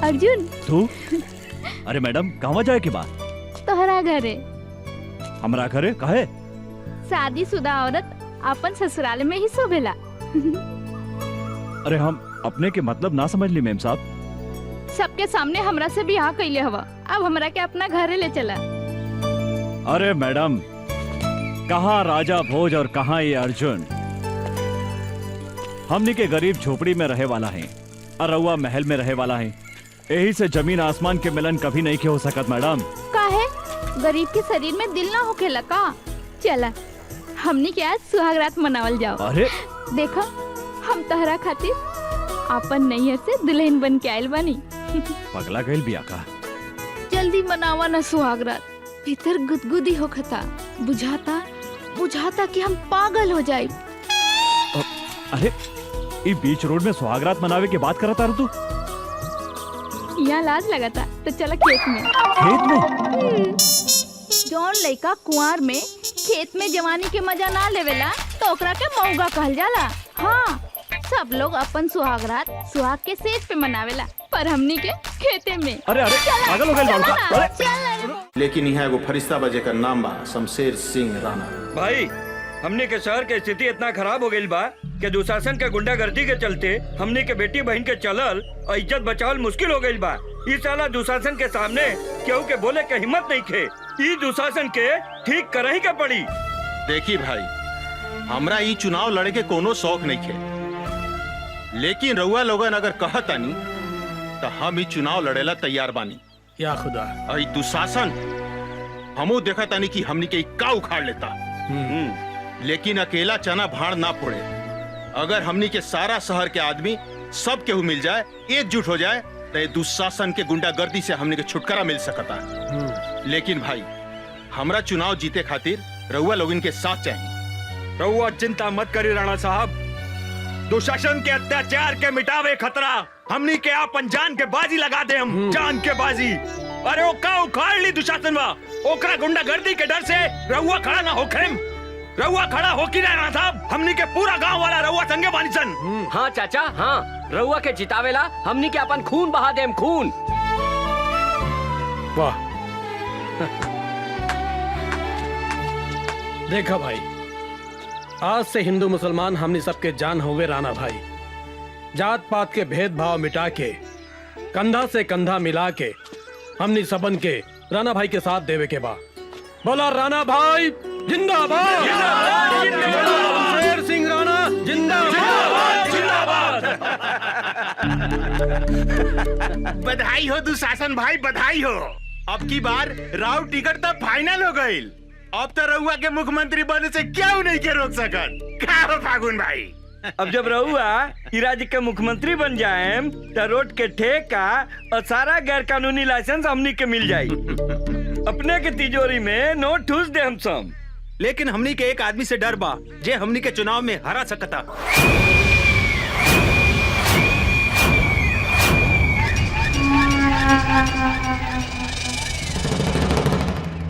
अर्जुन तू अरे मैडम कहवा जाए के बाद तोहरा घरे हमरा घरे कहे शादीशुदा औरत अपन ससुराल में ही शोभेला। अरे हम अपने के मतलब ना समझ ली मेम साहब। सबके सामने हमरा से बियाह कैले हवा, अब हमरा के अपना घरे ले चला। अरे मैडम कहाँ राजा भोज और कहाँ ये अर्जुन। हमनी के गरीब झोपड़ी में रहे वाला है और रउआ महल में रहे वाला है। यही से जमीन आसमान के मिलन कभी नहीं के हो सकत मैडम। काहे गरीब के शरीर में दिल ना होखेला का? चला हमनी के आज सुहागरात मनावल जाओ। अरे देखो हम तहरा खातिर अपन नैहर से दुल्हन बन के आयल बानी। पगला गइल बिया का। जल्दी मनावा ना सुहागरात, भीतर गुदगुदी होखता, बुझाता कि हम पागल हो जाए। अरे ये बीच रोड में सुहागरात मनावे के बात करता रह तू। यहाँ लाज लगाता तो चला खेत में। खेत में? जौन लड़का कुंवार में खेत में जवानी के मजा ना लेवेला तो ओकरा के मौगा कहल जाला। हाँ सब लोग अपन सुहागरात सुहाग के सेज पे मनावेला, पर हमनी के खेते में। अरे अरे पागल हो गए बाबू। लेकिन यहाँ एगो फरिश्ता बजे का नाम बा शमशेर सिंह राणा। भाई हमने के शहर के स्थिति इतना खराब हो गई बा कि दुशासन के गुंडागर्दी के चलते हमने के बेटी बहन के चलल और इज्जत बचावल मुश्किल हो गई बा। इस साला दुशासन के सामने केहू के बोले के हिम्मत नहीं खे। ई दुशासन के ठीक करही के पड़ी। देखी भाई हमरा ई चुनाव लड़े के कोनो शौक नहीं खे, लेकिन रउआ लोगन अगर कहतानी तो हम ई चुनाव लड़ेला तैयार बानी। या खुदा ई दुशासन हमू देखा तानी कि हमनी के का उखाड़ लेता। लेकिन अकेला चना भाड़ ना फोड़े। अगर हमनी के सारा शहर के आदमी सब केहू मिल जाए, एकजुट हो जाए तो ये दुशासन के गुंडागर्दी से हमनी के छुटकारा मिल सकता। लेकिन भाई हमरा चुनाव जीते खातिर रउआ लोगन के साथ चाहिए। रउआ चिंता मत करी राणा साहब, दुशासन के अत्याचार के मिटावे खतरा हमनी के आपन जान के बाजी लगा दे। हम जान के बाजी। अरे वो का उखाड़ ली दुशासन वा, ओकरा गुंडागर्दी के डर से रउआ खड़ा ना होखे। रउआ खड़ा हो की राणा साहब, हमनी के पूरा गांव वाला रउआ संगे बानी सन। हाँ चाचा हाँ, रउआ के जितावेला हमनी के अपन खून बहा देम खून। वाह देखा भाई, आज से हिंदू मुसलमान हमने सबके जान होवे राणा भाई। जात पात के भेदभाव मिटा के कंधा से कंधा मिला के हमने सबन के राणा भाई के साथ देवे के बा। बोला राणा भाई जिंदाबाद, शेर सिंह राणा जिंदाबाद, जिंदाबाद। बधाई हो दुशासन भाई, बधाई हो। अब की बार राव टिकट तो फाइनल हो गई। अब तो रउआ के मुख्यमंत्री बनने से क्यों नहीं के रोक सकत। क्या हो फागुन भाई? अब जब रउआ ई राज्य के मुख्यमंत्री बन जाए तो रोड के ठेका और सारा गैर कानूनी लाइसेंस हमनी के मिल जाये। अपने के तिजोरी में नोट ठूस दे हम सब। लेकिन हमनी के एक आदमी से डर बा जे हमनी के चुनाव में हरा सकता।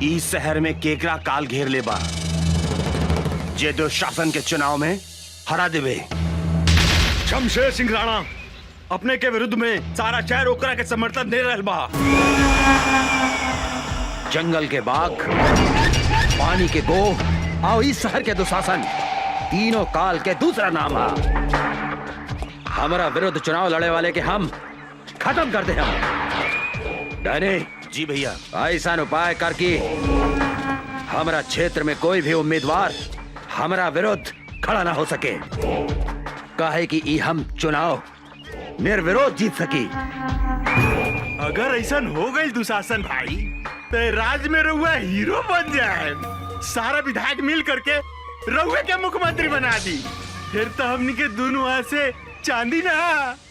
इस शहर में केकरा काल घेर ले बा जे दुशासन के चुनाव में हरा देवे। शमशेर सिंह राणा अपने के विरुद्ध में सारा शहर ओकरा के समर्थन दे रहल बा। जंगल के बाघ, पानी के गोह और इस शहर के दुशासन तीनों काल के दूसरा नाम है। हमारा विरुद्ध चुनाव लड़े वाले के हम खत्म कर दे। हम डैनी जी भैया, ऐसा उपाय कर कि हमारा क्षेत्र में कोई भी उम्मीदवार हमारा विरुद्ध खड़ा ना हो सके, काहे कि ई हम चुनाव निर्विरोध जीत सकी। अगर ऐसा हो गई दुशासन भाई तो राज्य में रउआ हीरो बन जाए। सारा विधायक मिल करके रउआ के मुख्यमंत्री बना दी। फिर तो हमनी के दोनों हाथ से चांदी ना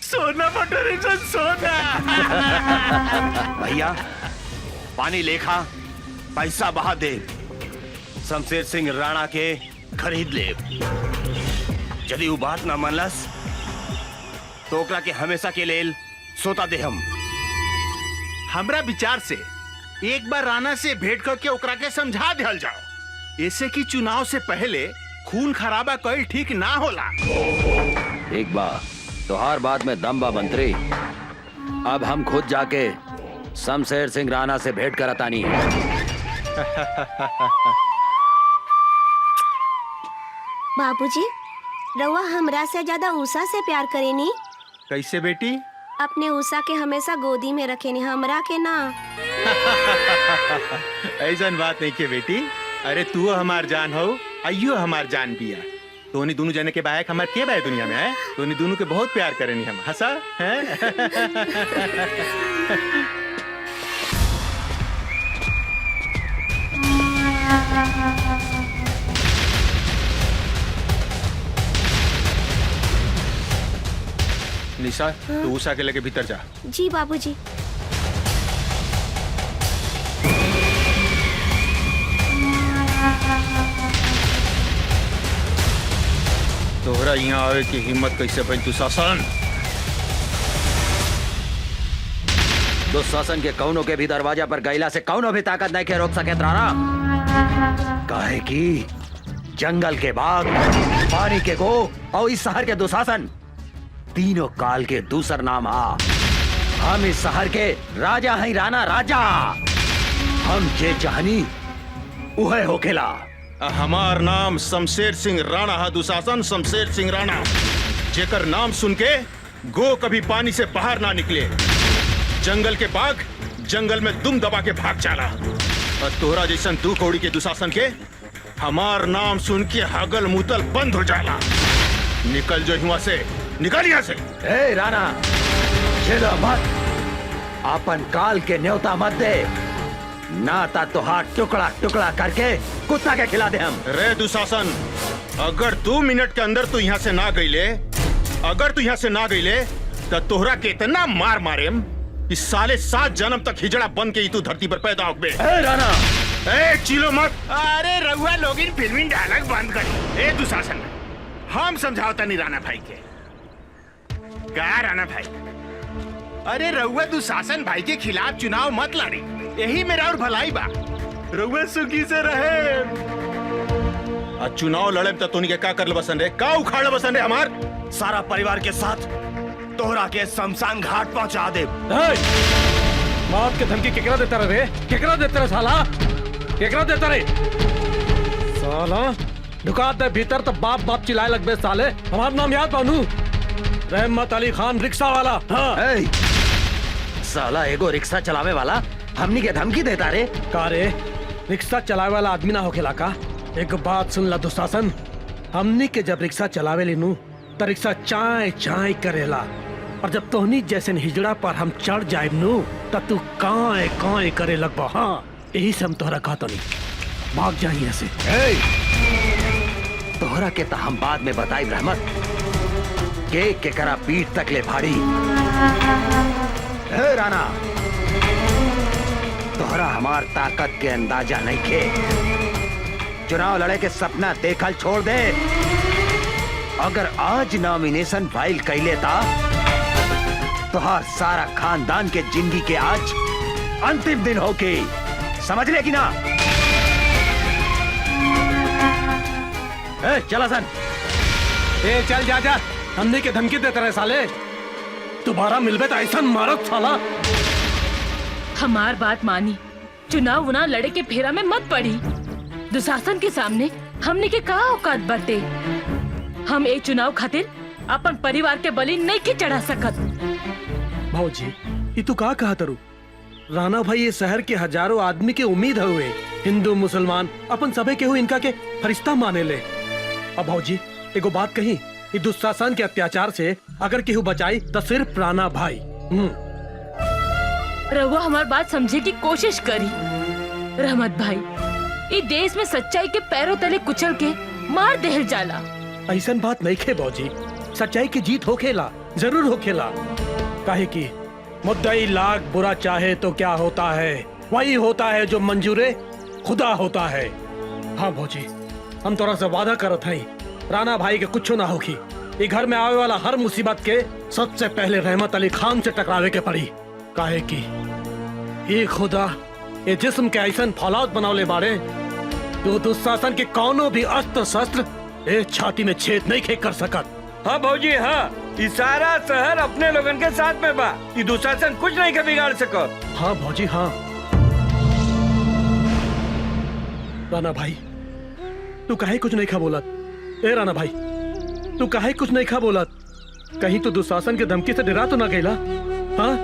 सोना बटोरे सोना। भैया पानी लेखा पैसा बहा दे, शमशेर सिंह राणा के खरीद ले। यदि वो बात ना मानलस तो ओकरा के हमेशा के लेल सोता दे। हम हमरा विचार से एक बार राणा से भेंट करके ओकरा के समझा दिया जाओ, ऐसे कि चुनाव से पहले खून खराबा कईल ठीक ना होला। एक बार तो हर बात में दम बा मंत्री। अब हम खुद जाके शमशेर सिंह राणा से भेंट करतानी। बाबूजी, रउआ हमरा से ज्यादा उषा से प्यार करेनी। कैसे बेटी? अपने उषा के हमेशा गोदी में रखेनी, हमरा के ना। ऐसन बात नहीं के बेटी। अरे तू हमार जान हो, अयो हमार जान बिया। तोनी दोनों जने के बायक हमार के बाय दुनिया में है। तोनी दोनों के बहुत प्यार करेनी हम। हंसा है? निशा, तू उषा के लेके भीतर जा। जी बाबूजी। तोहरा यहाँ आवे की हिम्मत कैसे भइल दुशासन? दुशासन के कौनों के भी दरवाजा पर गैला से कौनों भी ताकत नहीं के रोक सके राणा। काहे की जंगल के बाघ, पानी के गो और इस शहर के दुशासन तीनों काल के दूसर नाम हा। हम इस शहर के राजा हैं राणा, राजा। हम जे चाहनी उहे होखेला। हमार नाम शमशेर सिंह राणा है दुशासन, शमशेर सिंह राणा। जेकर नाम सुन के गो कभी पानी से बाहर ना निकले। जंगल के बाघ जंगल में दुम दबा के भाग जाला। और तोहरा जैसन दू कौड़ी के दुशासन के हमार नाम सुन के हगल मुतल बंद हो जाला। निकल जो यहाँ से, निकल यहाँ से। ए राणा, चलो मत, अपन काल के न्योता मत दे, ना ता तो हाथ टुकड़ा टुकड़ा करके कुत्ता के खिला दे हम। रे दुशासन, अगर 2 मिनट के अंदर तू यहाँ से ना गईले, अगर तू यहाँ से ना गईले तो तोहरा के इतना मार मारेम कि साले 7 जन्म तक हिजड़ा बन के ही तू धरती पर पैदा होबे। ए राणा, ए चिलो मत। अरे रउआ लोगिन फिल्मी डायलॉग बंद कर। ए दुशासन, हम समझावता नहीं राणा भाई के। का राणा भाई? अरे रउआ दुशासन भाई के खिलाफ चुनाव मत लड़ी, यही मेरा और भलाई बा। रउआ सुखी से रहे। आज चुनाव लड़े तो तोनी के का कर ले बसन रे? का उखाड़ बसन रे? हमार सारा परिवार के साथ तोहरा के शमशान घाट पहुंचा दे। बाप के धमकी केकरा देता रे? केकरा देता रे साला? केकरा देता रे? साला ढुका दे भीतर तो बाप बाप चिल्लाए लगबे साले। हमारा नाम याद बानू, रहमत अली खान रिक्शा वाला। हाँ। ए, साला एगो रिक्शा चलावे वाला हमनी के धमकी देता रे? का रे, रिक्शा चलावे वाला आदमी ना होखेला का? एक बात सुन ला दुशासन, हमनी के जब रिक्शा चलावे लेनू तो रिक्शा चाय चाय करेला, और जब तोहनी जैसे हिजड़ा पर हम चढ़ जाए नू तब तू काए काए करे लगबा। हाँ, यही से हम तोहरा कहता नहीं, भाग जा यहाँ से। तोहरा के तो हम बाद में बताई रहमत के करा पीठ तक ले भाड़ी। हे राणा, तोहरा हमार ताकत के अंदाजा नहीं के। चुनाव लड़े के सपना देखल छोड़ दे। अगर आज नॉमिनेशन फाइल कैले ता तोहार सारा खानदान के जिंदगी के आज अंतिम दिन होके, समझ ले कि ना? चला सन। ए चल जा जा, हमने के धमकी देते रहे साले। दोबारा मिलबे तो ऐसा मारत साला। हमार बात मानी, चुनाव उना लड़े के फेरा में मत पड़ी। दुशासन के सामने हमने के का औकात बरते। हम एक चुनाव खातिर अपन परिवार के बलि नहीं के चढ़ा सकत। भाऊजी, ये तू का कहा तरू? राणा भाई ये शहर के हजारों आदमी के उम्मीद हुए, हिंदू मुसलमान अपन सबे के हुए इनका के फरिश्ता माने ले। अब भाऊजी एगो बात कही, ये दुशासन के अत्याचार से अगर केहू बचाई तो सिर्फ राणा भाई। रहुआ हमार बात समझे की कोशिश करी। रहमत भाई, ये देश में सच्चाई के पैरों तले कुचल के मार देहल जाला। ऐसा बात नहीं खे भाऊजी, सच्चाई की जीत होखेला, जरूर होखेला। काहे की मुद्दई लाख बुरा चाहे तो क्या होता है, वही होता है जो मंजूरे खुदा होता है। हाँ भाऊजी, हम तोरा से वादा करत हई, राणा भाई के कुछ ना होगी। ये घर में आवे वाला हर मुसीबत के सबसे पहले रहमत अली खान से टकरावे के पड़ी। काहे की ये खुदा ये जिस्म के ऐसा फौलाद बनौले बाड़े जो दुशासन के कौनो भी अस्त्र शस्त्र एक छाती में छेद नहीं खे कर सकत। हाँ भौजी, हाँ ये सारा शहर अपने लोगन के साथ में बा। ये दुशासन कुछ नहीं के बिगाड़ सको। हाँ भौजी हाँ। राणा भाई तू काहे कुछ नहीं खा बोलत? ए राणा भाई तू काहे कुछ नहीं खा बोलत? कहीं तो दुशासन के धमकी से डरा तो ना गईला? हाँ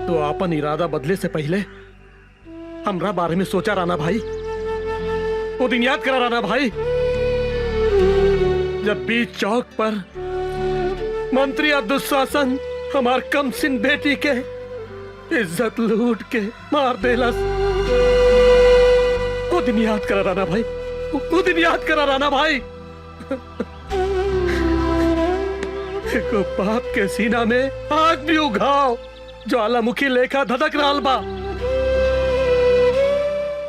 तो अपन इरादा बदले से पहले हमरा बारे में सोचा राणा भाई। वो दिन याद करा राणा भाई जब बीच चौक पर मंत्री और दुशासन हमार कमसिन बेटी के इज्जत लूट के मार देलस। वो दिन याद करा राणा भाई, वो दिन याद करा राणा भाई। एको बाप के सीना में आग भी उघाओ ज्वालामुखी लेखा धधक रहल बा।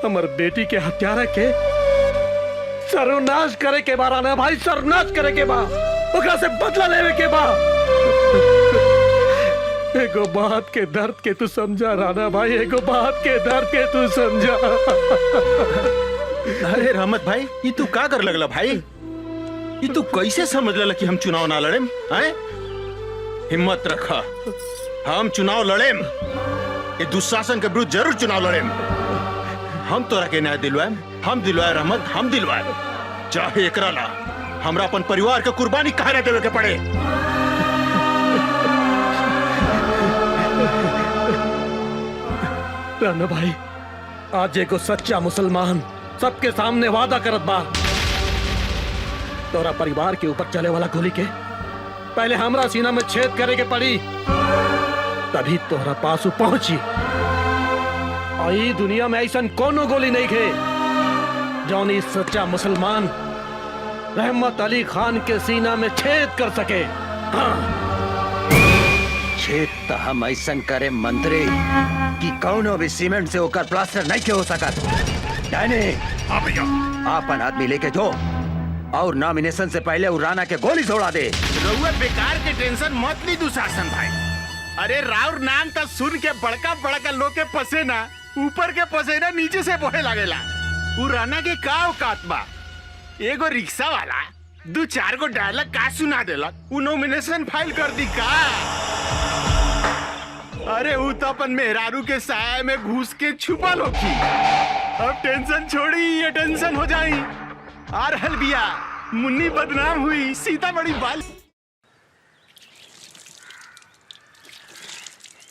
हमर बेटी के हत्यारा के सर्वनाश करे के बा राणा भाई, सर्वनाश करे के बा, ओकरा से बदला लेवे के बा। एगो बात के दर्द के तू समझा राणा भाई, एगो बात के दर्द के तू समझा। अरे रहमत भाई ये तू का कर लगला भाई? ये तू कैसे समझ लेला कि हम चुनाव ना लड़ेम? हैं? हिम्मत रखा, हम चुनाव लड़ेम। ये दुशासन के विरुद्ध जरूर चुनाव लड़ेम। हम तोरा के न्याय दिलवाएम, हम दिलवाए रहमत, हम दिलवाए। चाहे एकरा ला हमरा अपन परिवार के कुर्बानी काहे ना देवे के पड़े। राणा भाई आज एगो सच्चा मुसलमान सबके सामने वादा करत बा, तोरा परिवार के ऊपर चले वाला गोली के पहले हमरा सीना में छेद करे के पड़ी, तभी तोहरा पास पहुंची। और ई दुनिया में ऐसा कोनो गोली नहीं खे जौन इस सच्चा मुसलमान रहमत अली खान के सीना में छेद कर सके। हाँ। छेद तो हम ऐसा करे मंत्री कि कौनो भी सीमेंट से होकर प्लास्टर नहीं के हो सकत। डायने हाँ भैया आपन आदमी लेके जो और नॉमिनेशन से पहले वो राणा के गोली छोड़ा दे। रउआ बेकार के टेंशन मत ली दुशासन भाई। अरे राउर नाम तो सुन के बड़का बड़का लोग के पसेना ऊपर के पसेना नीचे से बहे लागेला। उ राणा के का औकात बा? एगो रिक्शा वाला 2-4 गो डायलॉग का सुना देलक, उ नॉमिनेशन फाइल कर दी का? अरे उ तो अपन मेहरारू के साया में घुस के छुपल होखी। अब टेंशन छोड़ी, ये टेंशन हो जाई। आ रहल बिया मुन्नी बदनाम हुई, सीता बड़ी बाल।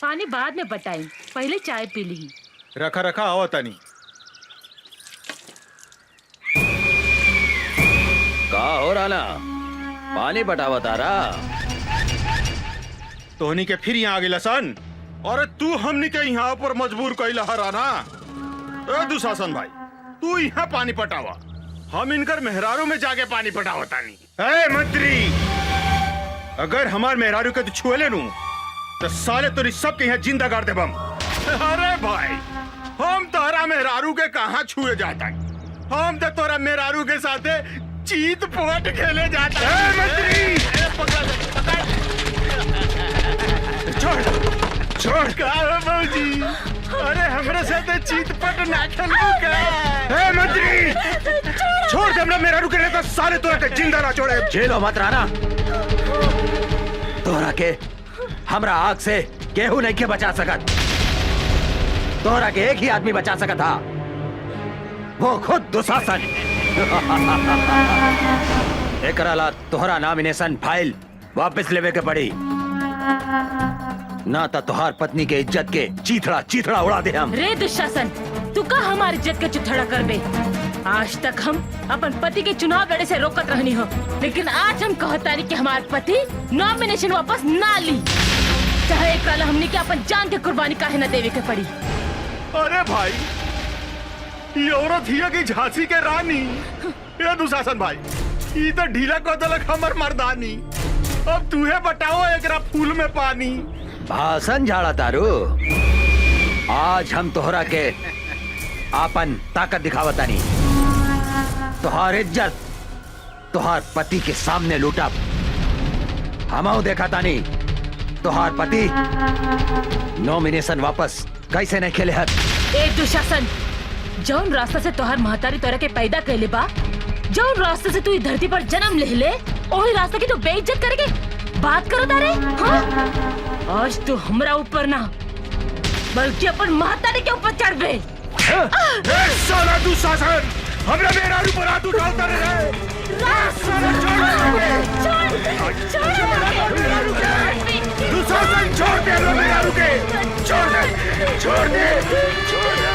पानी बाद में बताई, पहले चाय पी ली। रखा रखा आओ तनी। का हो राणा पानी बटावा तारा? तोहनी के फिर यहाँ आ गेला सन। अरे तू हमनी के यहाँ पर मजबूर कैला हराना। ए दुशासन भाई तू यहाँ पानी पटावा, हम इनकर मेहरारू में जाके पानी पटावा तानी। ए मंत्री अगर हमार मेहरारू के तू छुए ले नू तो साले तोरी सब के यहाँ जिंदा गाड़ देबम। अरे भाई हम तोरा मेहरारू के कहाँ छुए जाता, हम तो तोरा मेहरारू के साथे चीत पोट खेले जाता। ए मंत्री छोड़ का बाबूजी, अरे हमरे साथे चीत पट ना खेलू का? ए मंत्री छोड़ दे हमरा मेहरारू के, तो साले तोरा के जिंदा ना छोड़े। झेलो मत राणा, तोरा के हमरा आग से केहू नहीं के बचा सकत। तोरा के एक ही आदमी बचा सकत था, वो खुद दुशासन। एकरा ला तोहरा नॉमिनेशन फाइल वापस लेवे के पड़ी, ना तो तोहार पत्नी के इज्जत के चीथड़ा चीथड़ा उड़ा दे हम। रे दुशासन तू का हमारी इज्जत के चुथड़ा कर बे? आज तक हम अपन पति के चुनाव लड़े से रोकत रहनी हो, लेकिन आज हम कहतानी कि हमारे पति नॉमिनेशन वापस ना ली, चाहे एक हमने के अपन जान के कुर्बानी काहे न देवे के पड़ी। अरे भाई ये औरत हिया की झांसी के रानी। ये दुशासन भाई ये तो ढीला को दलक हमर मर्दानी। अब तूहे बताओ एकरा फूल में पानी। भाषण झाड़ा तारू, आज हम तोहरा के आपन ताकत दिखावतानी। तोहार इज्जत तोहार पति के सामने लूटा हमऊ देखा तानी। तोहार पति नॉमिनेशन वापस कैसे नहीं खेले हत? ए दुशासन जौन रास्ता से तोहार महतारी तोरा के पैदा कैले बा, जौन रास्ते से तू इस धरती पर जन्म ले, ओही रास्ते की तो बेइज्जत करके बात करो तारे। हाँ? आज तो हमरा ऊपर ना बल्कि अपन महतारी के ऊपर चढ़ गए। साला दुशासन हमरा मेरा ऊपर हाथ उठाता रहे। दुशासन छोड़ दे, मेरा रुके, छोड़ दे, छोड़ दे, छोड़ दे,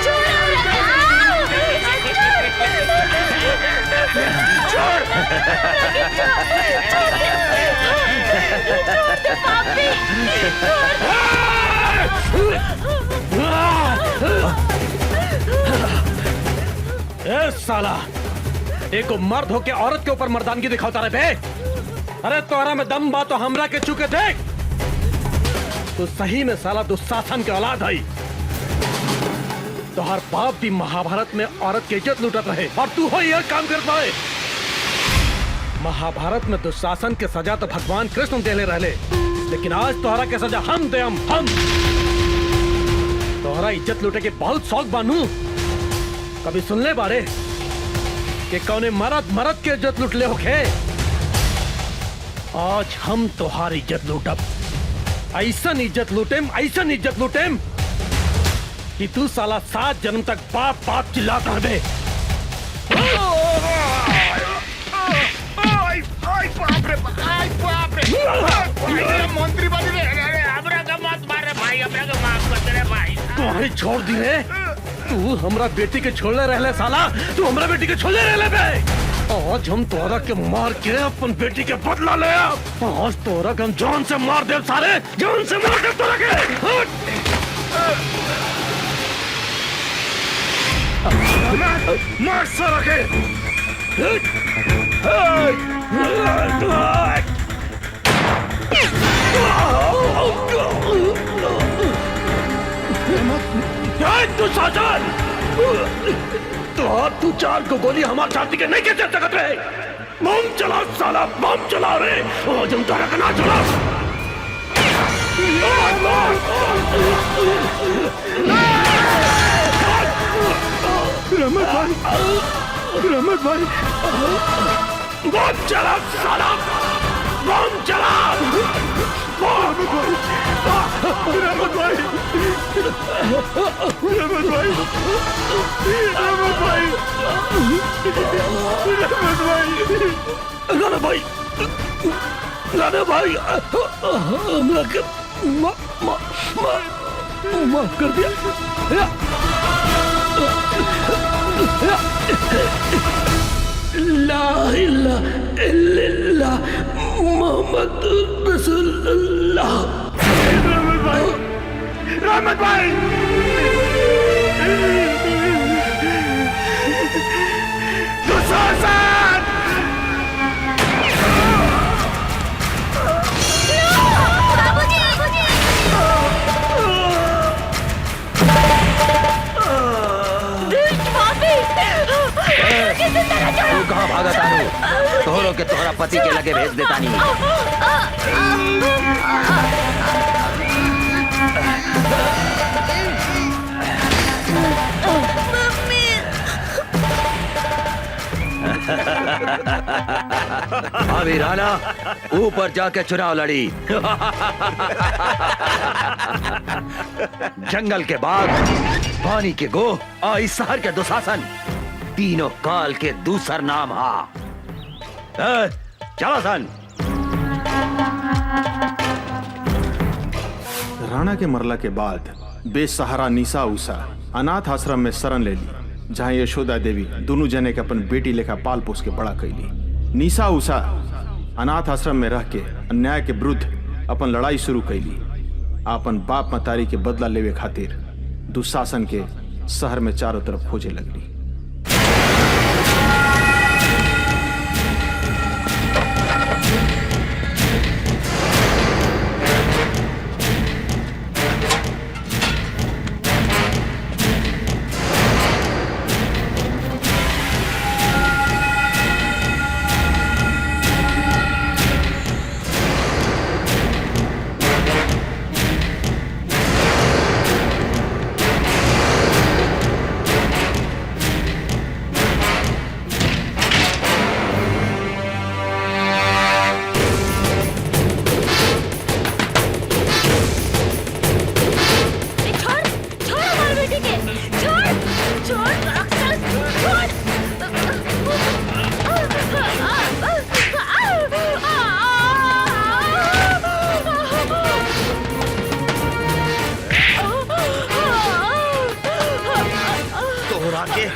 ए साला, एको मर्द होके औरत के ऊपर मर्दानगी दिखाता रहे बे। अरे तोरा में दम बा तो हमरा के चुके देख। तो सही में साला दुशासन के औलाद है। तो हर बाप भी महाभारत में औरत की इज्जत लूटत रहे और तू हो यह काम कर पाए। महाभारत में दुशासन के सजा तो भगवान कृष्ण देले रहले, लेकिन आज तोहरा के सजा हम दे हम। तोहरा इज्जत लूटे के बहुत शौक बानू। कभी सुनले बारे कि कौने मरद के इज्जत लूट ले होखे? आज हम तोहार इज्जत लूटब। ऐसन इज्जत लूटेम कि तू साला 7 जन्म तक बाप बाप चिल्लाता रहे। मंत्री बन गए। हमरा का मत मारे भाई, हमरा का माफ कर दे भाई। तुम्हारी छोड़ दी रे। तू हमरा बेटी के छोड़ले रहले साला। तू हमरा बेटी के छोड़ले रहले बे। आज हम तोरा के मार के अपन बेटी के बदला ले। आज तोरा के हम जान से मार दे, सारे जान से मार दे तोरा के। मार साला के। दुशासन, तू 4 को गोली हमारे छाती के नहीं कैसे सकत रहे। बम चला साला, बम चला रे। आज हम तारा का ना चला। रमत भाई, बम चला साला, बम चला। रमत भाई, राणा भाई, हमरा के माफ कर दिया। ला इलाहा इल्लल्लाह मोहम्मद रसूलुल्लाह। रहमत भाई, दुशासन, तू कहाँ भागा तारू? तोहरों के तोहरा पति के लगे भेज देता नहीं। अभी राणा ऊपर जाके चुनाव लड़ी। जंगल के बाघ, पानी के गो और इस शहर के दुशासन, तीनों काल के दूसर नाम हा। चलो सन। राणा के मरला के बाद बेसहारा निशा उषा अनाथ आश्रम में शरण ले ली, जहाँ यशोदा देवी दोनों जने के अपन बेटी लेखा पाल पोस के बड़ा कैली। निशा उषा अनाथ आश्रम में रह के अन्याय के विरुद्ध अपन लड़ाई शुरू कैली। अपन बाप मतारी के बदला लेवे खातिर दुशासन के शहर में चारों तरफ खोजे लगली।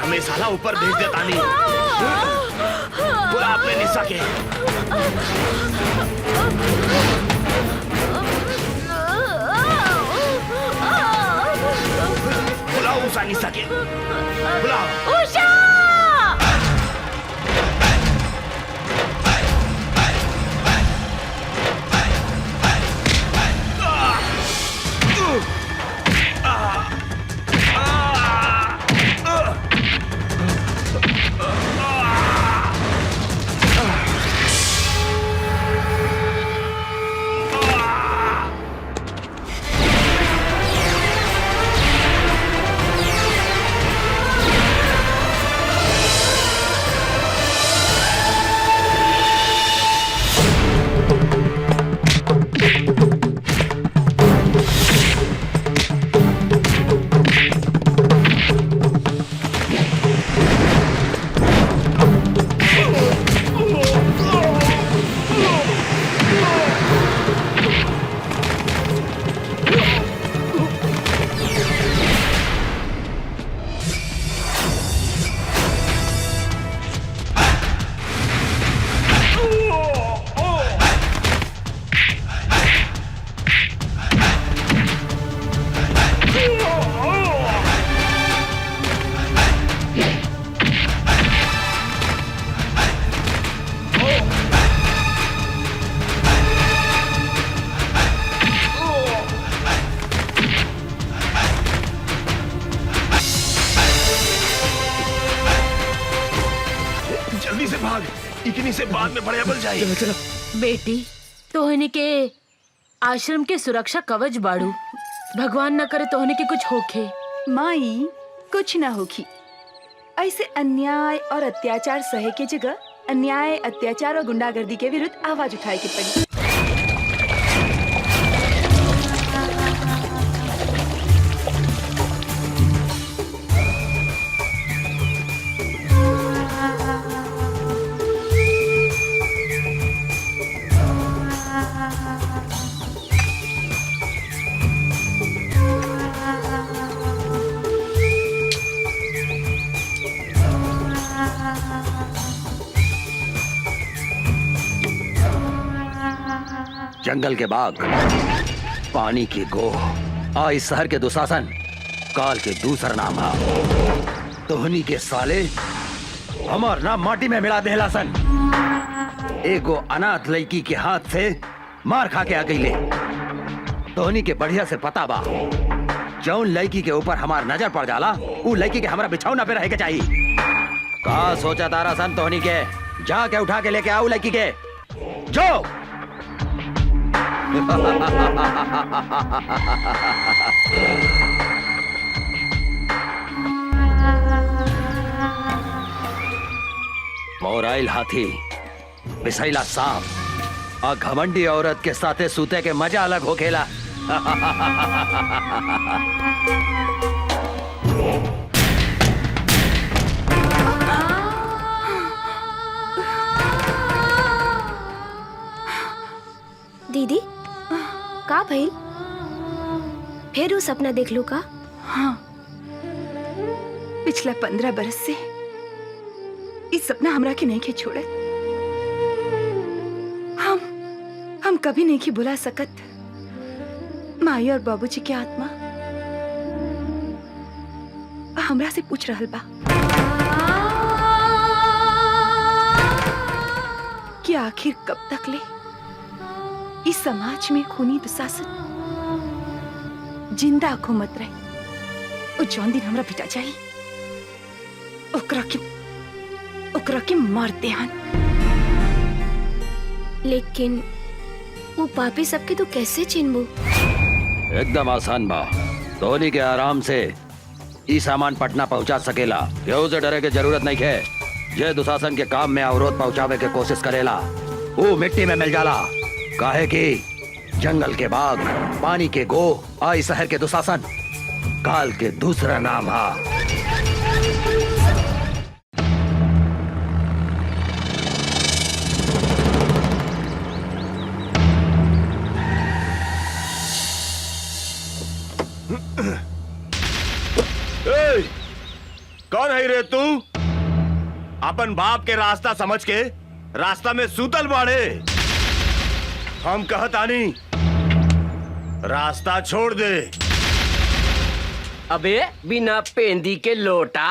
हमें साला ऊपर भेज दे तानी। बुला अपने निशा के। बुलाओ उषा निशा के। बुलाओ। उषा! जल्दी से भाग, इतनी से बाद में बड़े बल जाए। चलो चलो। बेटी तोहनी के आश्रम के सुरक्षा कवच बाड़ू। भगवान न करे तोहनी के कुछ होखे। माई कुछ ना होगी। ऐसे अन्याय और अत्याचार सहे के जगह अन्याय, अत्याचार और गुंडागर्दी के विरुद्ध आवाज उठाए के पड़ी। जंगल के बाग, पानी की गोह, आ इस शहर के दुशासन, काल के दूसरा नाम है। तोहनी के साले हमार नाम माटी में मिला देहला सन। एगो अनाथ लड़की के हाथ से मार खा के आ गई ले। तोहनी के बढ़िया से पता बा, जौन लड़की के ऊपर हमार नजर पड़ जाला उ लड़की के हमारा बिछौना पे रहे के चाहिए। का सोचा तारा सन तोहनी के? जाके उठा के लेके आओ लड़की के, जो। मोराइल हाथी, बिसैला सांप और घमंडी औरत के साथे सूते के मजा अलग हो खेला। दीदी का भइल? फिर वो सपना देख लू का? हाँ, पिछला 15 बरस से इस सपना हमरा के नहीं के छोड़े। हम कभी नहीं की बुला सकत माई और बाबूजी की आत्मा हमरा से पूछ रहल बा कि आखिर कब तक ले इस समाज में खूनी दुशासन जिंदा घूमत रहे। ओ जौन दिन हमरा पिता जाई ओकरा के मार देहन। लेकिन वो पापी सबके तो कैसे चिन्हबू? एकदम आसान बा। धोनी के आराम से ई सामान पटना पहुंचा सकेला। केहू से डरे के जरूरत नहीं है। जे दुशासन के काम में अवरोध पहुंचावे के कोशिश करेला वो मिट्टी में मिल जाला। काहे कि जंगल के बाग, पानी के गोह, आई शहर के दुशासन, काल के दूसरा नाम है। कौन है रे तू? अपन बाप के रास्ता समझ के रास्ता में सूतल बाड़े। हम कहतानी रास्ता छोड़ दे। अबे बिना पेंदी के लोटा,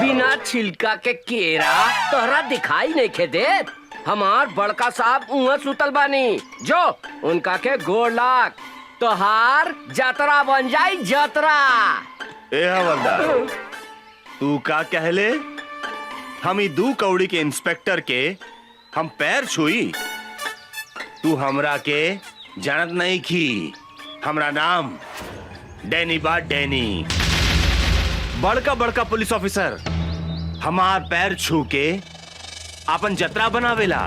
बिना छिलका के केरा तोहरा दिखाई नहीं खे देत। हमार बड़का साहब उहाँ सुतल बानी, जो उनका के गोड़ लाग तोहार जतरा बन जाई जतरा। ए हवलदार, तू का कहले? हम ई 2 कौड़ी के इंस्पेक्टर के हम पैर छुई? तू हमरा के जानत नहीं की। हमरा नाम डैनी बा, डैनी। बड़का बड़का पुलिस ऑफिसर हमार पैर छू के अपन जतरा बनावेला।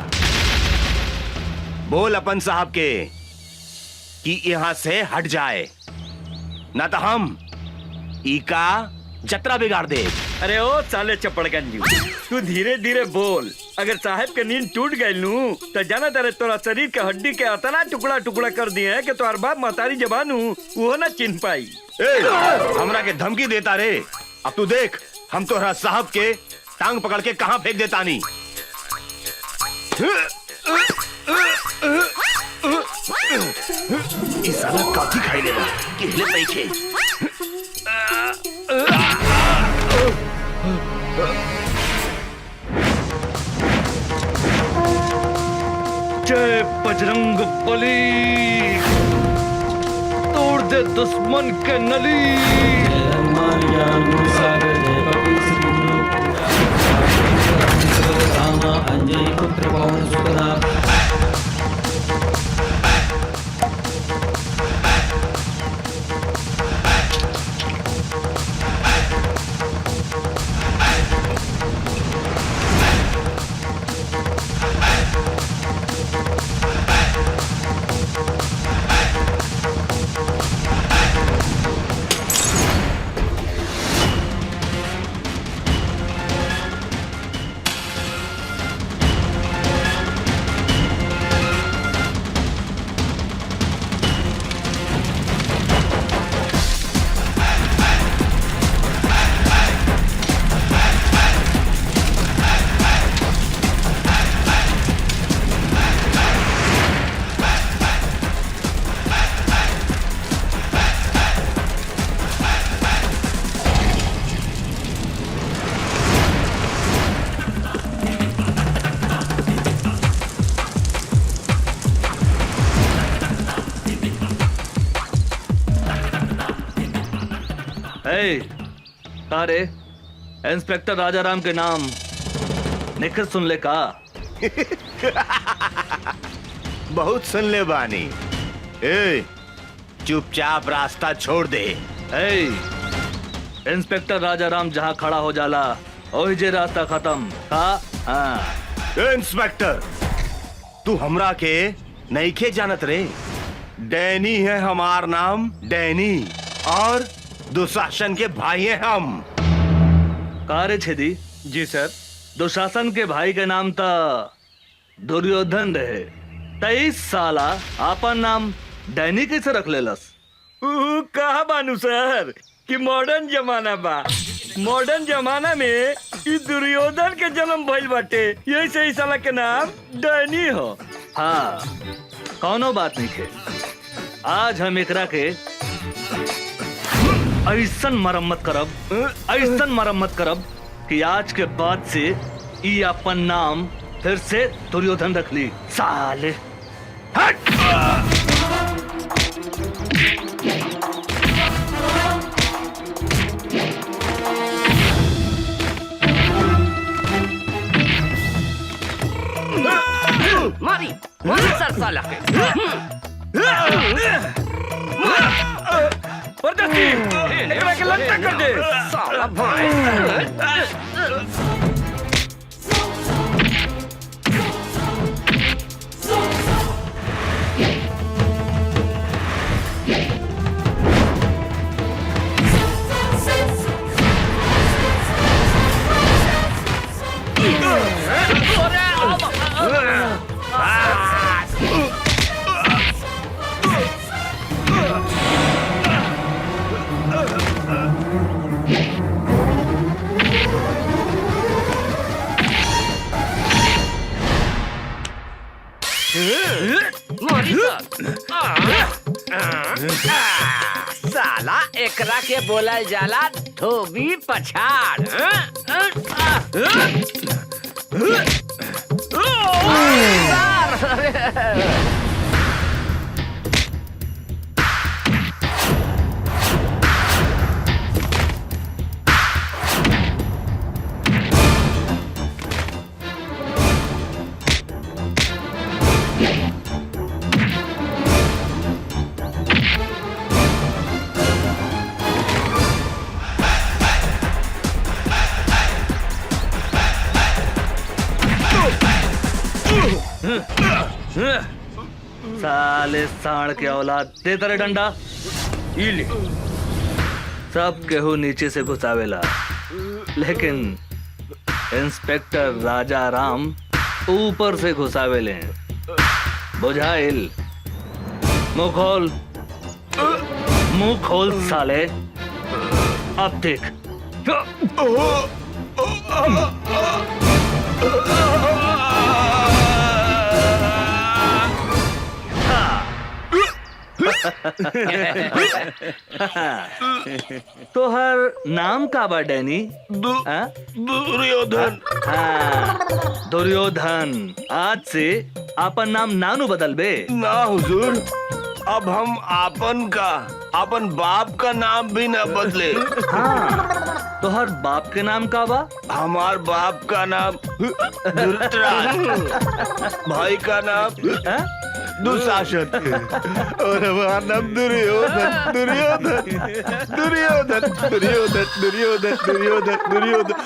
बोल अपन साहब के कि यहाँ से हट जाए, ना तो हम ई का जतरा बिगाड़ दे। अरे ओ साले चपड़गंजी, तू धीरे धीरे बोल। अगर साहब के नींद टूट गई नू तो जाना तारे तोरा शरीर के हड्डी के अतना टुकड़ा टुकड़ा कर दिए कि तोहर बाप महतारी जबान वो ना चिन्ह पाई। ए, हमरा के धमकी देता रे। अब तू देख हम तोहरा साहब के टांग पकड़ के कहां फेंक देता नी। इस साला काफी खाई लेला कि हिले नहीं खे। जय बजरंग बली, तोड़ दे दुश्मन के नली। अंजय पुत्र पवन सुत तारे इंस्पेक्टर राजाराम के नाम निखर सुन ले का? बहुत सुन ले बानी। ए, चुपचाप रास्ता छोड़ दे। इंस्पेक्टर राजाराम जहाँ खड़ा हो जाला वही जे रास्ता खत्म का? हाँ। इंस्पेक्टर, तू हमरा के नईखे जानत रे। डैनी है हमार नाम, डैनी। और दुशासन के भाई हैं हम। कारे छेदी? जी सर। दुशासन के भाई के नाम था दुर्योधन रहे। 23 साला आपन नाम डैनी कैसे रख लेलस? कहा बानू सर कि मॉडर्न जमाना बा। मॉडर्न जमाना में ई दुर्योधन के जन्म भइल बाटे, यही से इस साला के नाम डैनी हो। हाँ, कौनो बात नहीं है। आज हम एकरा के ऐसन मरम्मत करब कि आज के बाद से ई अपन नाम फिर से दुर्योधन रख ली। साले हट! मारी मारी सर साला के। एकरा के लंका कर दे साला भाई। साला एकरा के बोलल जाला धोबी पछाड़। साले साण के औलाद, दे तेरे डंडा। इले सब केहू नीचे से घुसावेला, लेकिन इंस्पेक्टर राजा राम ऊपर से घुसावेले। बुझाइल? मुंह खोल साले। अब देख। तोहर नाम का बा डैनी? दुर्योधन। हाँ, दुर्योधन। आज से आपन नाम नानू बदल बे। ना हुजूर, अब हम अपन बाप का नाम भी न बदले। हाँ, तोहर बाप के नाम का बा? हमार बाप का नाम धृतराष्ट्र, भाई का नाम दुशासन और हमारा नाम दुर्योधन। दुर्योधन दुर्योधन दुर्योधन दुर्योधन दुर्योधन दुर्योधन।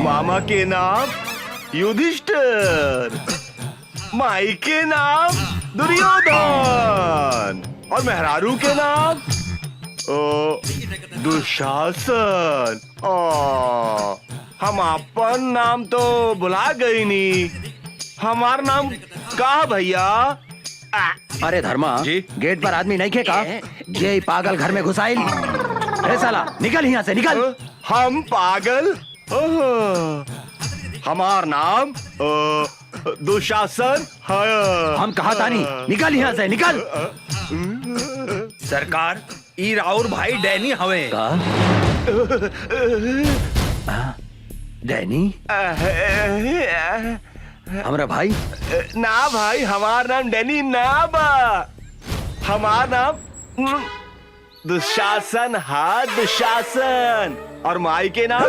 मामा के नाम युधिष्ठिर, माई के नाम दुर्योधन और मेहरारू के नाम दुशासन। हम अपन नाम तो बुला गई नी, हमार नाम का भैया? अरे धर्मा जी? गेट पर आदमी नहीं खेका? ये पागल घर में घुसाइल। अरे साला निकल यहाँ से, निकल। हम पागल? हमार नाम दुशासन है। हम कहा था नहीं, निकल यहाँ से, निकल। सरकार, ई राउर भाई डैनी हवे। का? डैनी हमारा भाई? ना भाई, हमार नाम डैनी ना बा, हमार नाम दुशासन। हाँ, दुशासन। और माई के नाम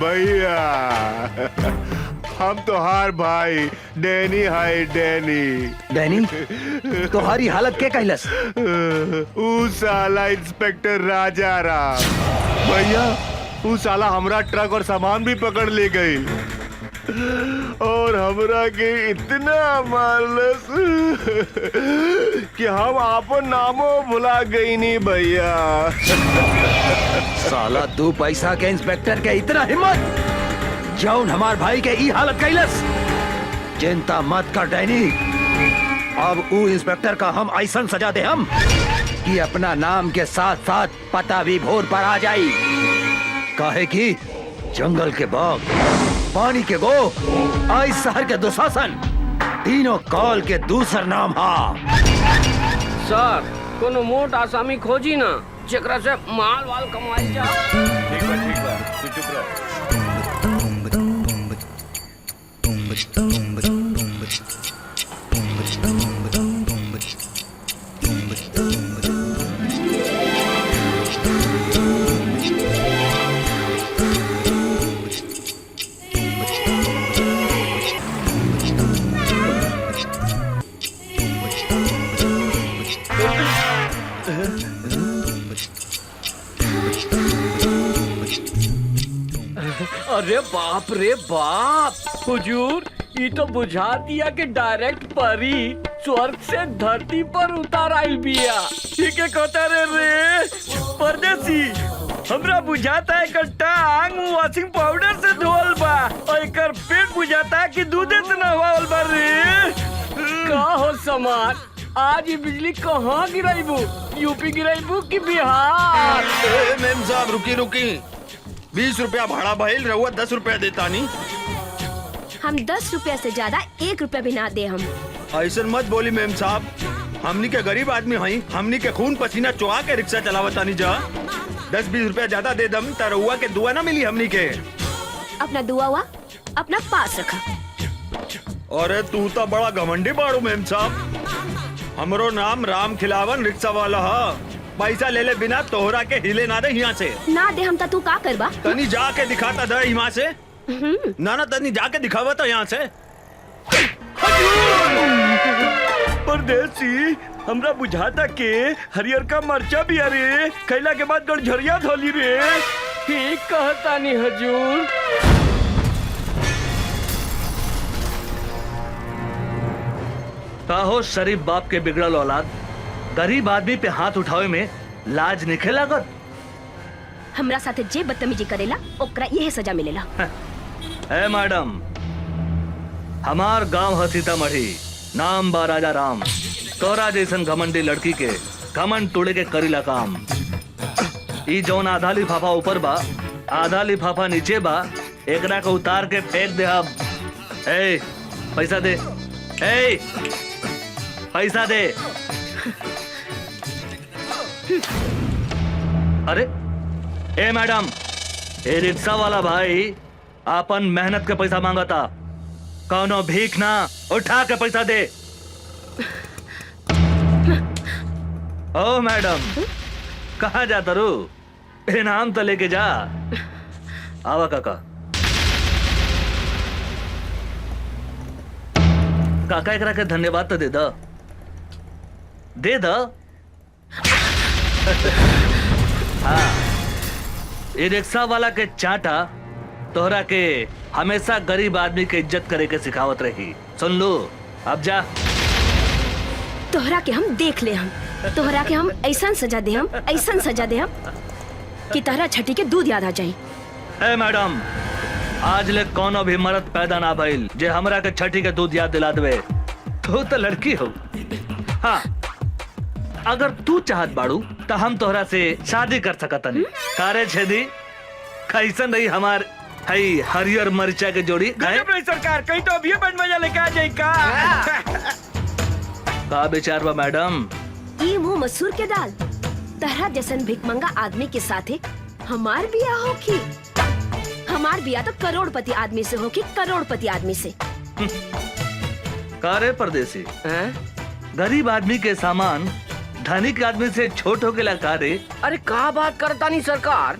भैया हम तोहार भाई डैनी है। डैनी तुम्हारी हालत क्या कहलस? ऊ साला इंस्पेक्टर राजा राम भैया, ऊ साला हमरा ट्रक और सामान भी पकड़ ले गई और हमरा के इतना मारलस कि हम आपन नामो भुला गई नी भैया। साला 2 पैसा के इंस्पेक्टर के इतना हिम्मत, जौन हमार भाई के ई हालत कैलस। चिंता मत कर डैनी, अब ऊ इंस्पेक्टर का हम ऐसा सजा दे हम कि अपना नाम के साथ साथ पता भी भोर पर आ जाई। काहे कि जंगल के बाघ, पानी के गो, आई शहर के दुशासन, तीनों काल के दूसर नाम हा। सर, कोनो मोट आसामी खोजी ना, जेकरा से माल वाल कमाई जा। ठीक बा, तू चुप रह। अरे बाप रे बाप, हुजूर, ये तो बुझा दिया कि डायरेक्ट परी स्वर्ग से धरती पर उतार आइल बिया। ठीक है कतारे रे परदेसी, हमरा बुझाता है एकर टांग वॉशिंग पाउडर से धोल बा और एकर पेट बुझाता है कि दूधे से नहवाल बा रे। का हो समाज, आज ये बिजली कहाँ गिराईबू? यूपी गिराईबू की बिहार? मेम साहब रुकी रुकी, 20 रुपया भाड़ा भइल, रहुआ 10 रुपया देता नहीं। हम 10 रुपया से ज्यादा 1 रुपया भी ना दे हम। ऐसा मत बोली मेम साहब, हमनी के गरीब आदमी हई, हमनी के खून पसीना चुहा के रिक्शा चलावता नहीं जा। 10-20 रुपया ज्यादा दे दम त रहुआ के दुआ ना मिली हमनी के। अपना दुआ हुआ अपना पास रखा। अरे तू तो बड़ा घमंडी बाड़ू मेम साहब। हमरो नाम राम खिलावन रिक्शा वाला हा। पैसा ले ले बिना तोहरा के हिले ना दे यहाँ से। ना दे हम ता तू का करबा? तनी जाके दिखाता दे यहाँ से। ना तनी जाके दिखावा तो यहाँ से। परदेसी, हमरा बुझाता के हरियर का मरचा भी अरे खैला के बाद गड़झरिया धोली रे। ठीक कहता नहीं हजूर। काहो शरीफ बाप के बिगड़ल औलाद, गरीब आदमी पे हाथ उठावे में लाज निखे लागत। हमरा साथे जे बदतमीजी करेला ओकरा यही सजा मिलेला। ए मैडम, हमार गांव है सीतामढ़ी, नाम बा राजा राम। तोरा जैसन घमंडी लड़की के घमंड तोड़े के करीला काम। ई जौन आधा लिफाफा ऊपर बा, आधा लिफाफा नीचे बा, एकरा को उतार के फेंक दे। अब ए पैसा दे, ए पैसा दे। अरे ए मैडम, ए रिक्शा वाला भाई आपन मेहनत के पैसा मांगता, कौनो भीख ना, उठा के पैसा दे। ओ मैडम, कहाँ जाता रू? इनाम तो लेके जा। आवा काका। काका एकरा के धन्यवाद तो दे दा, दे दा। हाँ, ये रिक्शा वाला के चाटा तोहरा के हमेशा गरीब आदमी के इज्जत करे के सिखावत रही। सुन लो, अब जा। तोहरा के हम देख ले, हम तोहरा के हम ऐसा सजा दे, हम ऐसा सजा दे हम कि तोहरा छठी के दूध याद आ जाई। ए मैडम, आज ले कोनो भी मर्द पैदा ना भइल जे हमरा के छठी के दूध याद दिला देवे। तू तो लड़की हो। हाँ, अगर तू चाहत बाड़ू तो हम तोहरा से शादी कर सकतनी। कारे छेदी, कैसन रही हमार हई हरियर मरचा के जोड़ी? गजब रही सरकार, कहीं तो अभी बन मजा लेके आ जाए का। का विचार बा मैडम? ई मुंह मसूर के दाल, तहरा जैसन भिकमंगा आदमी के साथे हमार बिया होखी। हमार बिया तो करोड़पति आदमी से होखी, करोड़पति आदमी से। कारे परदेसी, गरीब आदमी के सामान धनिक आदमी से छोट हो के कारे? अरे का बात करता नहीं सरकार,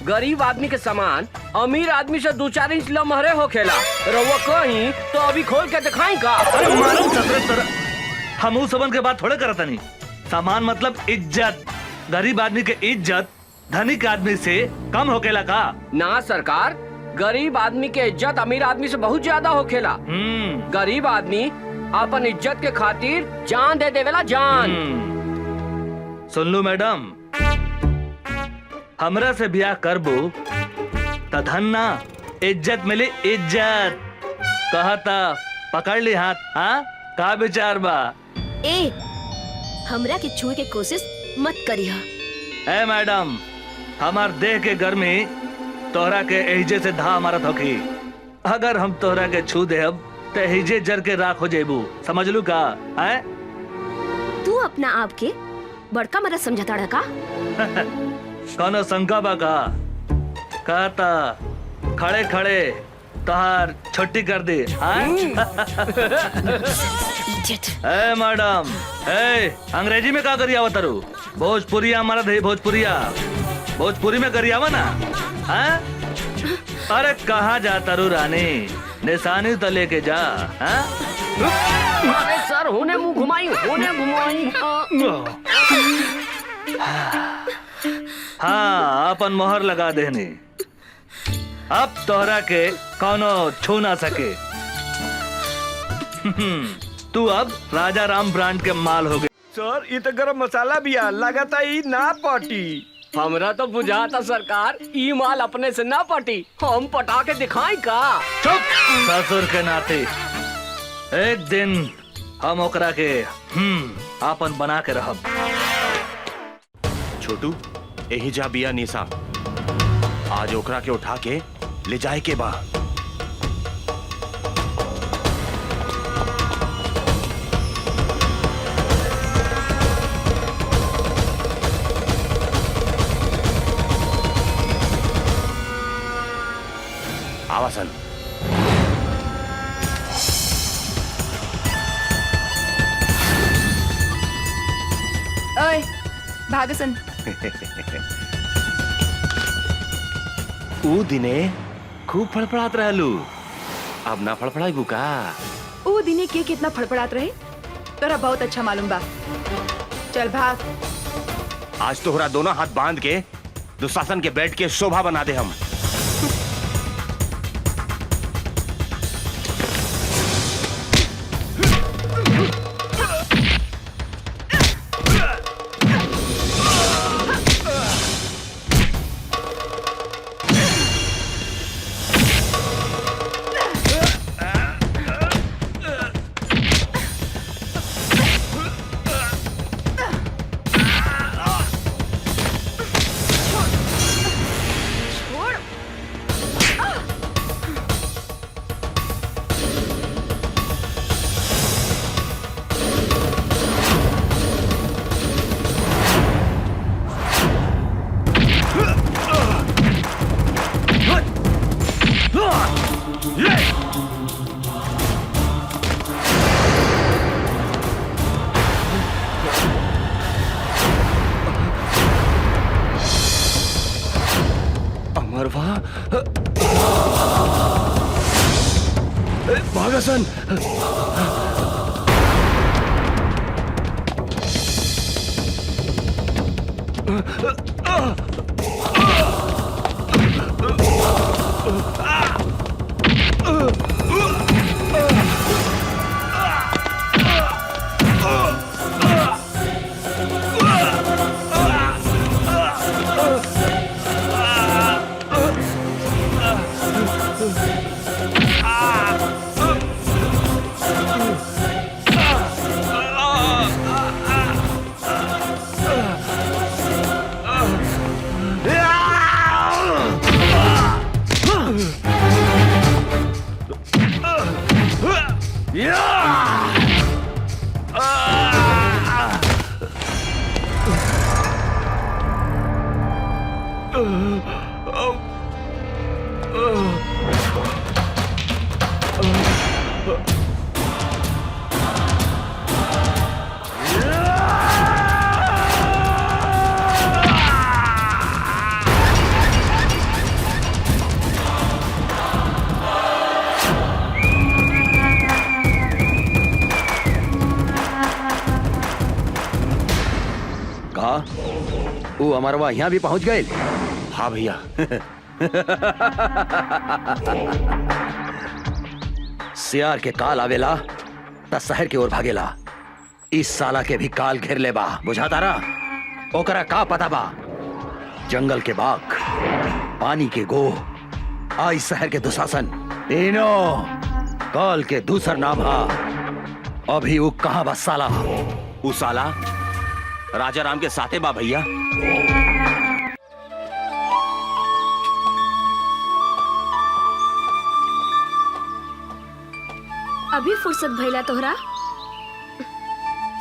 गरीब आदमी के सामान अमीर आदमी से 2-4 इंच लमहरे हो खेला। रउआ कहीं तो अभी खोल के दिखाई का? अरे मालूम सतरे तरह हम सबन के बात थोड़े करता नहीं। सामान मतलब इज्जत। गरीब आदमी के इज्जत धनिक आदमी से कम होकेला का? ना सरकार, गरीब आदमी के इज्जत अमीर आदमी से बहुत ज्यादा होखेला। गरीब आदमी अपन इज्जत के खातिर जान दे देवेला, जान। सुन लो मैडम, हमरा से ब्याह करबो त धन ना, इज्जत मिली इज्जत। कहता पकड़ ली हाथ। हाँ, का विचार बा? ए, हमरा के छुए के कोशिश मत करिहा। ए मैडम, हमार देह के गर्मी तोहरा के एहिजे से धा मारत होखी। अगर हम तोहरा के छू देब ते एहिजे जर के राख हो जेबू। समझ लू का? है? तू अपना आप के बड़का मरद समझता रहा का? कौनो शंका बा का? कहता खड़े खड़े तोहार छुट्टी कर दी। ए मैडम, ए अंग्रेजी में का करियावा तारू? भोजपुरिया मरद है, भोजपुरिया। भोजपुरी में करियावा ना? अरे कहाँ जाता रू रानी? निशानी तो लेके जा। अरे सर, होने मुंह घुमाई, होने घुमाई। हाँ, अपन मोहर लगा देनी। अब तोहरा के कौनो छू ना सके। तू अब राजा राम ब्रांड के माल हो गए। सर, ये तो गरम मसाला भी आ, लगाता ही ना पाटी। हमरा तो बुझाता सरकार, ई माल अपने से ना पटी, हम पटा के दिखाई का? चुप! ससुर के नाते एक दिन हम ओकरा के आपन बना के रहब। छोटू यही जा बिया निशा, आज ओकरा के उठा के ले जाए के बा। आवासन ओए भागसन। ऊ दिने खूब फड़फड़ात रहलू, अब ना फड़फड़ाई बुका। ऊ दिने के कितना फड़फड़ात रहे तोरा बहुत अच्छा मालूम बा। चल भाग। आज तोहरा दोनों हाथ बांध के दुशासन के बेड के शोभा बना दे हम। अमरवा भागसन। वो अमरवा यहाँ भी पहुँच गए। हाँ भैया। सियार के काल आवेला त शहर की ओर भागेला। इस साला के भी काल घेर ले बा, बुझाता रहा। ओकरा का पता बा, जंगल के बाघ, पानी के गोह, आई शहर के दुशासन, तीनों काल के दूसर नाम हा। अभी वो कहाँ बा साला? उ साला राजा राम के साथे बा भैया। अभी फुर्सत भइला तोहरा?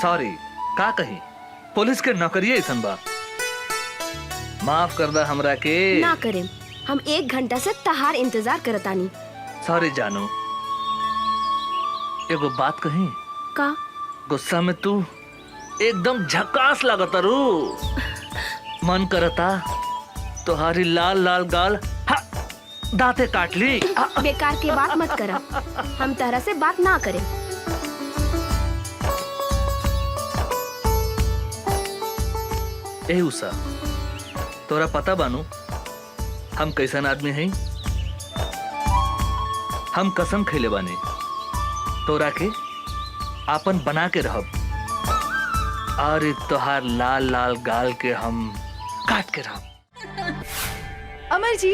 सॉरी, का कही, पुलिस के नौकरी ऐसन बा। माफ कर दा हमरा के। ना करें, हम 1 घंटा से तहार इंतजार करतानी। सॉरी जानू, एगो बात कही। का? गुस्सा में तू एकदम झकास लागता रू। मन करता तुम्हारी लाल लाल गाल दांते काट ली। बेकार की बात मत करा, हम तरह से बात ना करें। ए उषा, तोरा पता बानू हम कैसन आदमी हैं? हम कसम खैले बानी तोरा के आपन बना के रहब। और तोहार लाल लाल गाल के हम काट के रहब। अमर जी,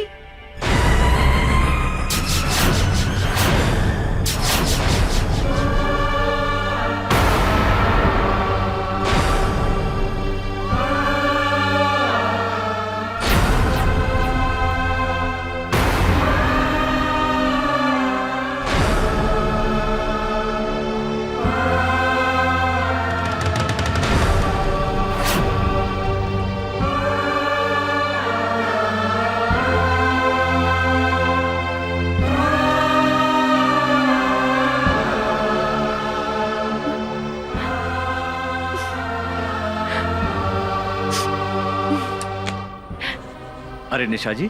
अरे निशा जी,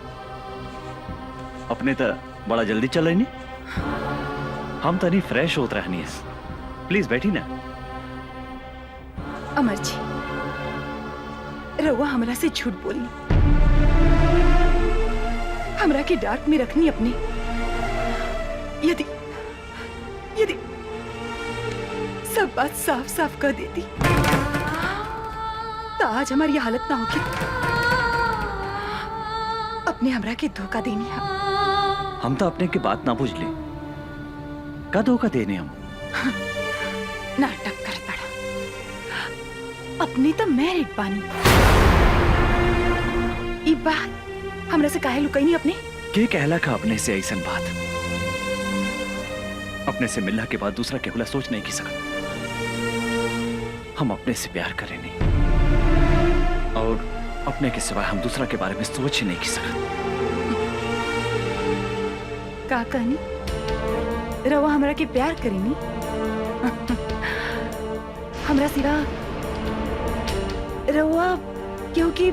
अपने तो बड़ा जल्दी चल रही नहीं, हम तो नहीं फ्रेश होत रहनी है। प्लीज बैठी ना। अमर जी, रउआ हमरा से झूठ बोली, हमरा के डार्क में रखनी अपने। यदि यदि सब बात साफ साफ कर देती तो आज हमारी ये हालत ना होगी। अपने हमरा के धोखा देनी है। हम तो अपने की बात ना बुझ ली, का धोखा देने हम? नाटक कर पड़ा। अपने तो मैरिड बानी। ई बात हमरा से काहे लुकाई नहीं अपने? के कहला का अपने से ऐसा बात? अपने से मिलने के बाद दूसरा केवला सोच नहीं की सकत। हम अपने से प्यार करें नहीं, और अपने के सिवाय हम दूसरा के बारे में सोच ही नहीं की सकत। का कहनी? रवा हमरा के प्यार करेनी? हमरा सिवा रवा क्योंकि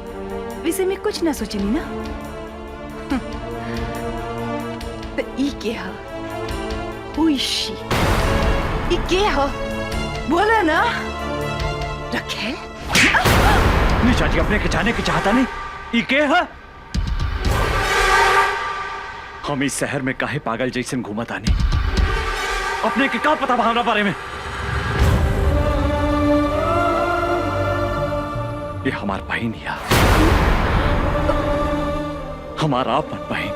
विषय में कुछ ना सोचनी ना। तो ई के हा? Who is she? ई के हा? बोला ना। रखे? निशा जी, अपने के जाने की चाहता नहीं। ई के है? हम इस शहर में काहे पागल जैसे घूमत आने? अपने के का पता भावना बारे में? ये हमार बहन है, हमारा आपन बहन,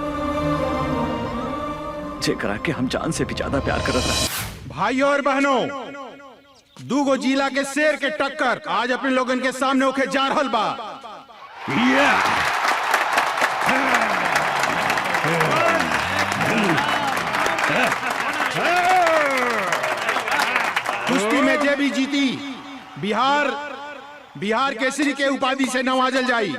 जेकरा के हम जान से भी ज्यादा प्यार करत रहे। भाइयों और बहनों, दूगो जिला के शेर के टक्कर आज अपने लोगन के सामने होके जा रहल बा। कुश्ती में जे भी जीती बिहार केसरी के उपाधि से नवाजल जाई।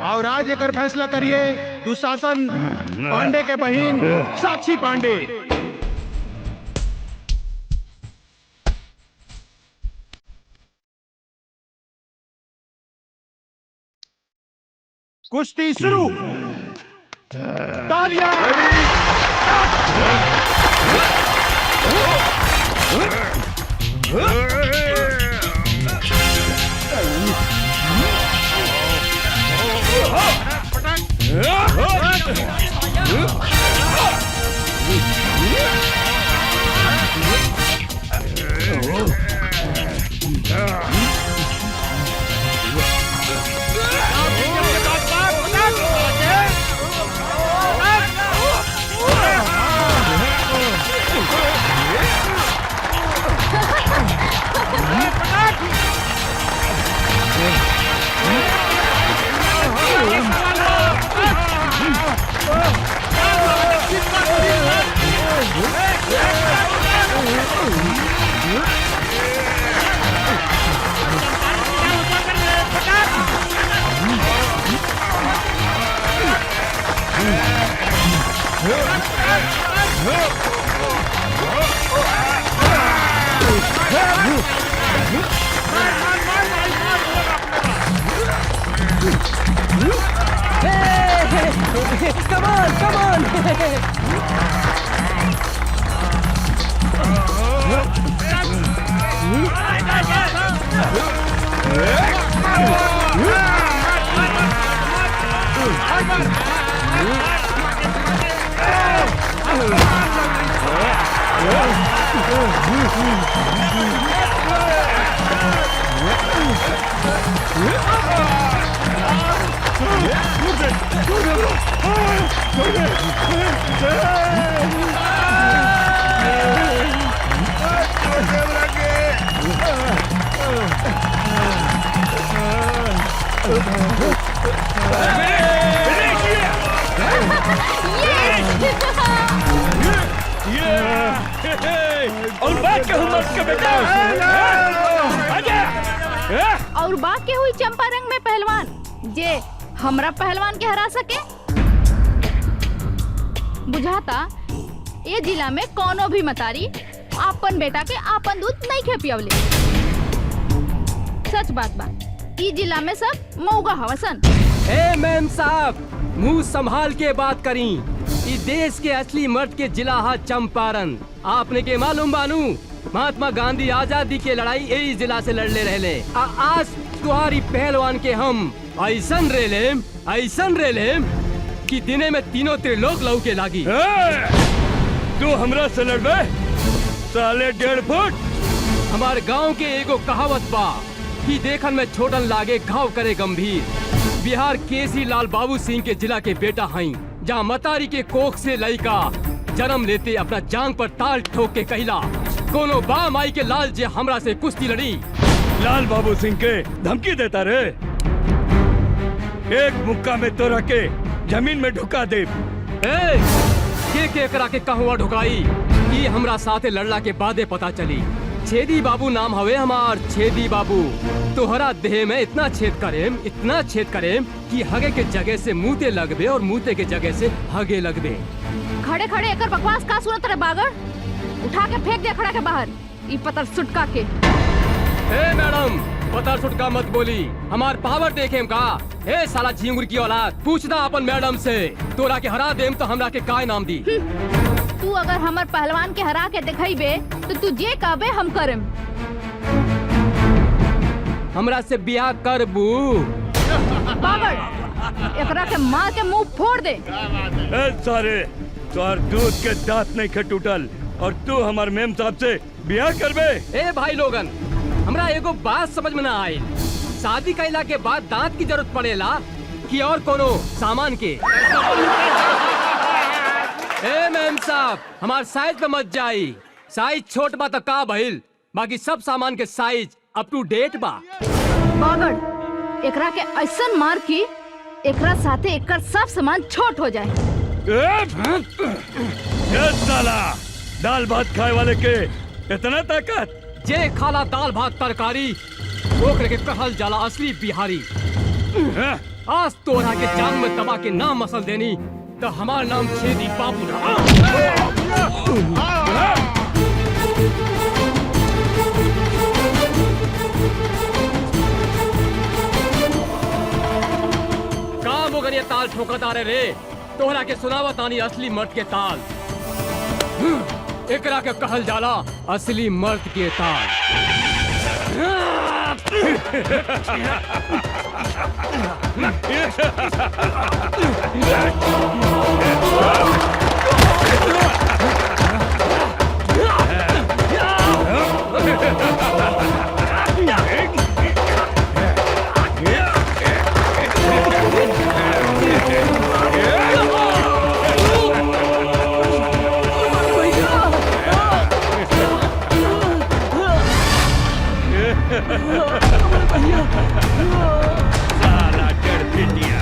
और आज एक फैसला करिए दुशासन पांडे के बहन साक्षी पांडे। कुश्ती शुरू। तालियां। और बाकी हुई चंपारंग में पहलवान जे हमरा पहलवान के हरा सके। बुझाता ये जिला में कोनो भी मतारी आपन बेटा के आपन दूध नहीं खे पियवले। सच बात बा, ई जिला में सब मऊगा हवसन। ए मैम साहब, मुंह संभाल के बात करी। इस देश के असली मर्द के जिला है चंपारण। आपने के मालूम बानू, महात्मा गांधी आजादी के लड़ाई यही जिला से लड़ले रहले। आज तुम्हारी पहलवान के हम ऐसन रेलेम कि दिने में तीनों त्रिलोक लौके लागी। तू हमरा से लड़बे साले 1.5 फुट। हमारे गांव के एगो कहावत बा कि देखन में छोटन लागे घाव करे गंभीर। बिहार केसी लाल बाबू सिंह के जिला के बेटा हई, जहाँ मतारी के कोख से लड़का जन्म लेते अपना जांग पर ताल ठोक के कहला, कोनो बा माई के लाल जे हमरा से कुश्ती लड़ी। लाल बाबू सिंह के धमकी देता रे, एक मुक्का में तो रखे जमीन में ढुका दे। के करा के कहवा ढुकाई, ये हमरा साथे लड़ला के बादे पता चली। छेदी बाबू नाम हवे हमार, छेदी बाबू। तोहरा देह में इतना छेद करेम कि हगे के जगह से मुँहते लगबे और मुँहते के जगह से हगे लगबे। खड़े खड़े एकर बकवास का सुनत रे बागड़? उठा के फेंक दे खड़ा के बाहर, ई पतर सुटका के। ए मैडम, पतर सुटका मत बोली, हमार पावर देखेम का। ए साला झिंगुर की औलाद, पूछना अपन मैडम से। तोरा के हरा देम तो हमरा के काय नाम दी। तू अगर हमर पहलवान के हरा के दिखाईबे तो तू जे कहबे हम करम। हमरा से बियाह करबू? बागड़, एकरा के मार के मुंह फोड़ दे। ए सारे, तोहर दूध के दांत नहीं खे टूटल और तू हमार मेम साहब से बियाह करबे? ए भाई लोगन, हमरा एगो बात समझ में ना आई। शादी कैला के बाद दांत की जरूरत पड़ेला कि और कोनो सामान के? ए मैम साहब, हमार साइज पे मत जाई। साइज छोट बा तो का भइल, बाकी सब सामान के साइज अप टू डेट बा। बागड़, एकरा के ऐसन मार की एकरा साथे एकर सब सामान छोट हो जाए। ए साला, दाल भात खाए वाले के इतना ताकत? जे खाला दाल भात तरकारी ओकरे के कहल जाला असली बिहारी। आज तोरा के जान में दबा के नाम मसल देनी तो हमार नाम छेदी बाबू ना। काम हो गया ताल ठोकता रे, तोहरा के सुनावत आनी असली मर्द के ताल। एकरा के कहल जाला असली मर्द के ताल। साला डर पिटिया।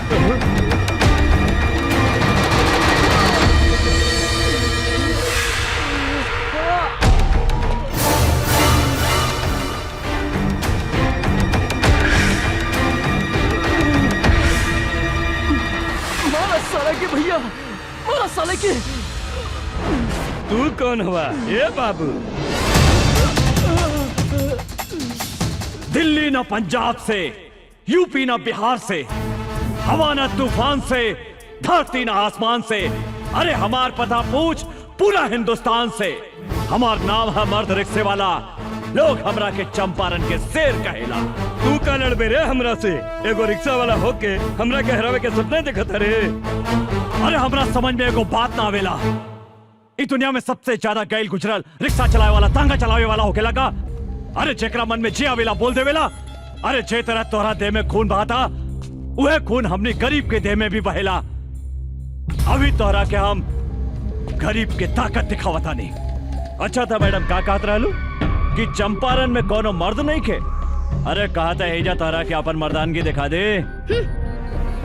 मारा साले के भैया, मारा साले के। तू कौन हुआ? ये बाबू, दिल्ली न पंजाब से, यूपी न बिहार से, हवा न तूफान से, धरती न आसमान से, अरे हमार पता पूछ पूरा हिंदुस्तान से। हमार नाम है मर्द रिक्शे वाला, लोग हमरा के चंपारण के शेर कहेला। तू का लड़बे रे हमरा से? एगो रिक्शा वाला होके हमरा के हरावे के सपने देखत रे? अरे हमरा समझ में एगो बात ना आवेला, इस दुनिया में सबसे ज्यादा गैल गुजरल रिक्शा चलावे वाला, तांगा चलावे वाला होके लगा। अरे जेकरा मन में जे आवेला बोल देवेला। अरे जे तरह तोहरा देह में खून बहाता, वह खून हमने गरीब के देह में भी बहेला। अभी तोहरा के हम गरीब के ताकत दिखावता नहीं। अच्छा था मैडम, का कहत रहलू कि चंपारण में कोनो मर्द नहीं खे? अरे कहा था हेजा तोहरा के अपन मर्दानगी दिखा दे।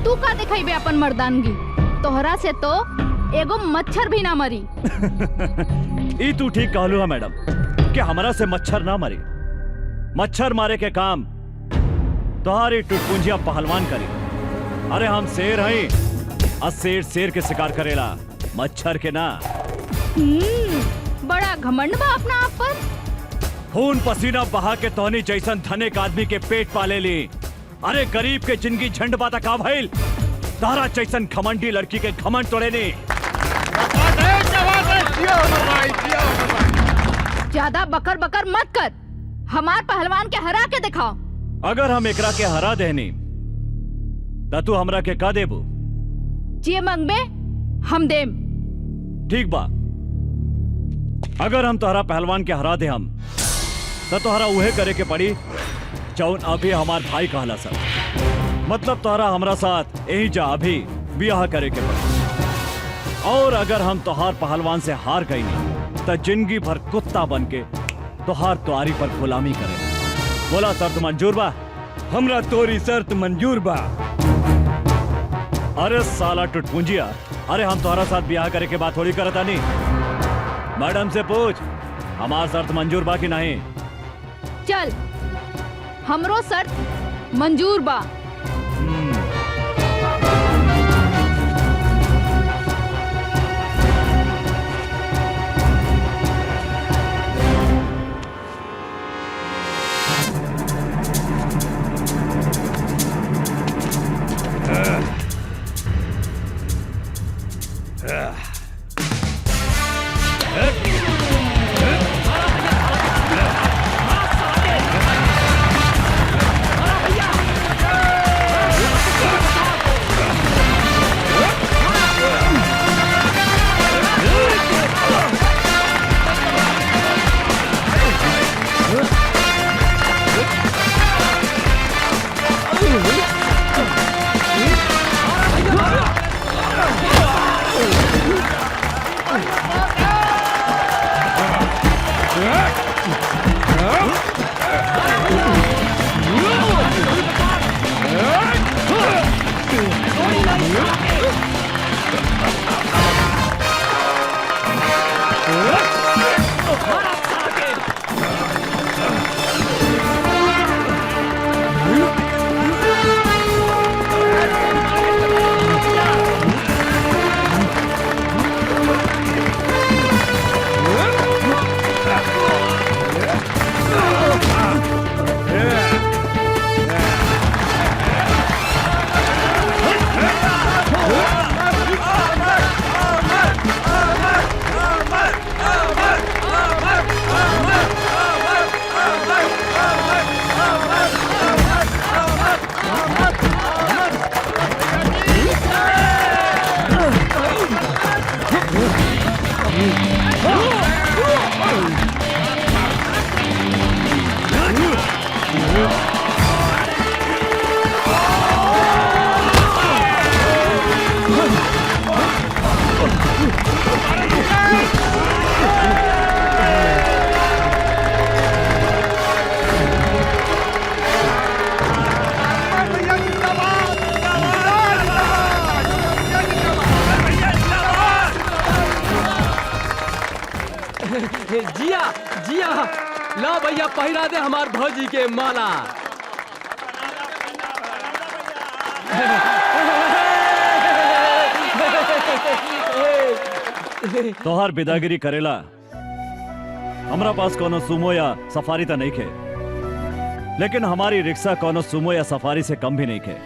तू का दिखाईबे अपन मर्दानगी? तोहरा से तो एगो मच्छर भी ना मरी। ई तू ठीक कहलू है मैडम कि हमरा से मच्छर ना मरी। मच्छर मारे के काम तुम्हारी टुटपुंजिया पहलवान करी। अरे हम शेर हैं और शेर शेर के शिकार करेला, मच्छर के ना। बड़ा घमंड बा अपना आप पर। खून पसीना बहा के तोहनी जैसन धनिक आदमी के पेट पाले ली, अरे गरीब के जिंदगी झंड बाता का भइल तारा जैसन घमंडी लड़की के घमंड तोड़े ने। ज्यादा बकर बकर मत कर, हमार पहलवान के हरा के दिखाओ। अगर हम एकरा के हरा देनी त तू हमरा के का देबू? जे मंगबे हम देम। ठीक बा, अगर हम तोहरा पहलवान के हरा दे हम तो तोहरा उहे करे के पड़ी जौन अभी हमार भाई कहला सर। मतलब तोहरा हमरा साथ यही जा अभी ब्याह करे के पड़ी। और अगर हम तोहार पहलवान से हार गई नहीं तो जिंदगी भर कुत्ता बन के तोहार तुआरी पर गुलामी करे। बोला शर्त मंजूर बा? हमरा तोरी शर्त मंजूर बा। अरे साला टुटपुंजिया, अरे हम तुम्हारा साथ ब्याह करे के बात थोड़ी करता नहीं। मैडम से पूछ हमार शर्त मंजूर बा कि नहीं। चल, हमरो शर्त मंजूर बा। जिया जिया ला भैया पहिरा दे हमार भौजी के माला। तोहार बिदागिरी करेला हमरा पास कोनो सुमो या सफारी तो नहीं खे, लेकिन हमारी रिक्शा कोनो सुमो या सफारी से कम भी नहीं खे।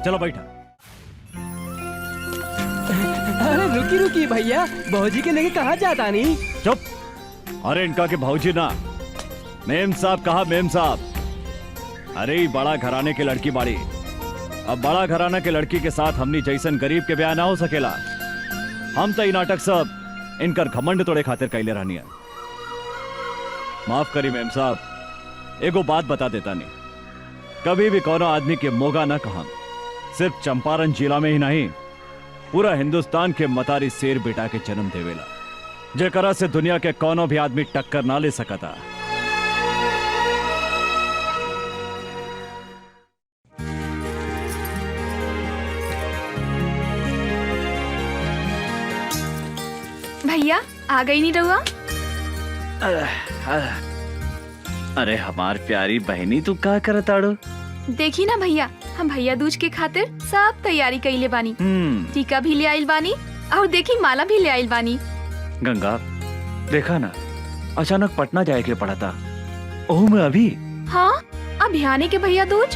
चलो बैठा। अरे रुकी रुकी भैया, भौजी के लेके कहाँ जाता नहीं? चुप, अरे इनका के भौजी ना, मेम साहब कहा मेम साहब। अरे ई बड़ा घराने के लड़की बाड़ी, अब बड़ा घराना के लड़की के साथ हमनी जैसन गरीब के ब्याह ना हो सकेला। हम तो ई नाटक सब इनकर घमंड तोड़े खातिर कैले रहनी है। माफ करी मेम साहब, एगो बात बता देता नहीं, कभी भी कोनो आदमी के मोगा ना कहा। सिर्फ चंपारण जिला में ही नहीं, पूरा हिंदुस्तान के मतारी शेर बेटा के जन्म देवेला, जेकरा से दुनिया के कोनो भी आदमी टक्कर ना ले सकता। भैया आ गई नहीं रहुआ? अरे हमार प्यारी बहनी तू का करताड़ो? देखी ना भैया, हम भैया दूज के खातिर सब तैयारी कइले बानी। टीका भी ले आइल बानी और देखी माला भी ले आइल बानी। गंगा देखा ना, अचानक पटना जाए के पड़ा था। ओह मैं अभी। हाँ अब आने के भैया दूज।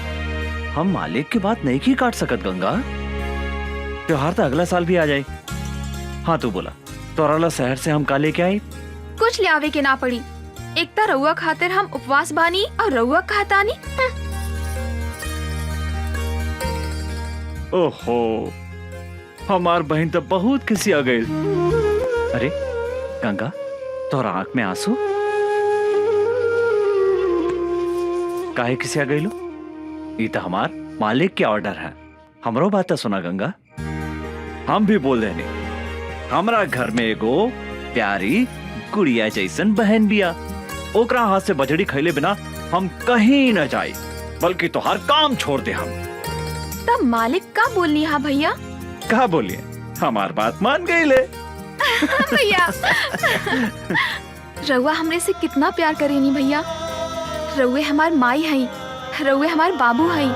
हम मालिक की बात नहीं की काट सकत गंगा। त्योहार तो अगला साल भी आ जाए। हाँ तू बोला तोराला शहर से हम का लेके आई। कुछ ले आवे के ना पड़ी। एक ता रउआ खातिर हम उपवास बानी और रउआ कहतानी। ओहो हमार बहन तो बहुत किसी आ गई। अरे गंगा तोरा आंख में आंसू काहे किसी आ गई लो? ये तो हमार मालिक के ऑर्डर है। हमरो बात सुना गंगा। हम भी बोल देने हमरा घर में एगो प्यारी गुड़िया जैसन बहन बिया। ओकरा हाथ से बजड़ी खैले बिना हम कहीं न जाए, बल्कि तो हर काम छोड़ दे हम। तब मालिक का बोलनी हा भैया? कहा बोलिए हमार बात मान गई ले। भैया रउआ हमरे से कितना प्यार करेनी भैया। रउए हमार माई हई, रउए हमार बाबू हई।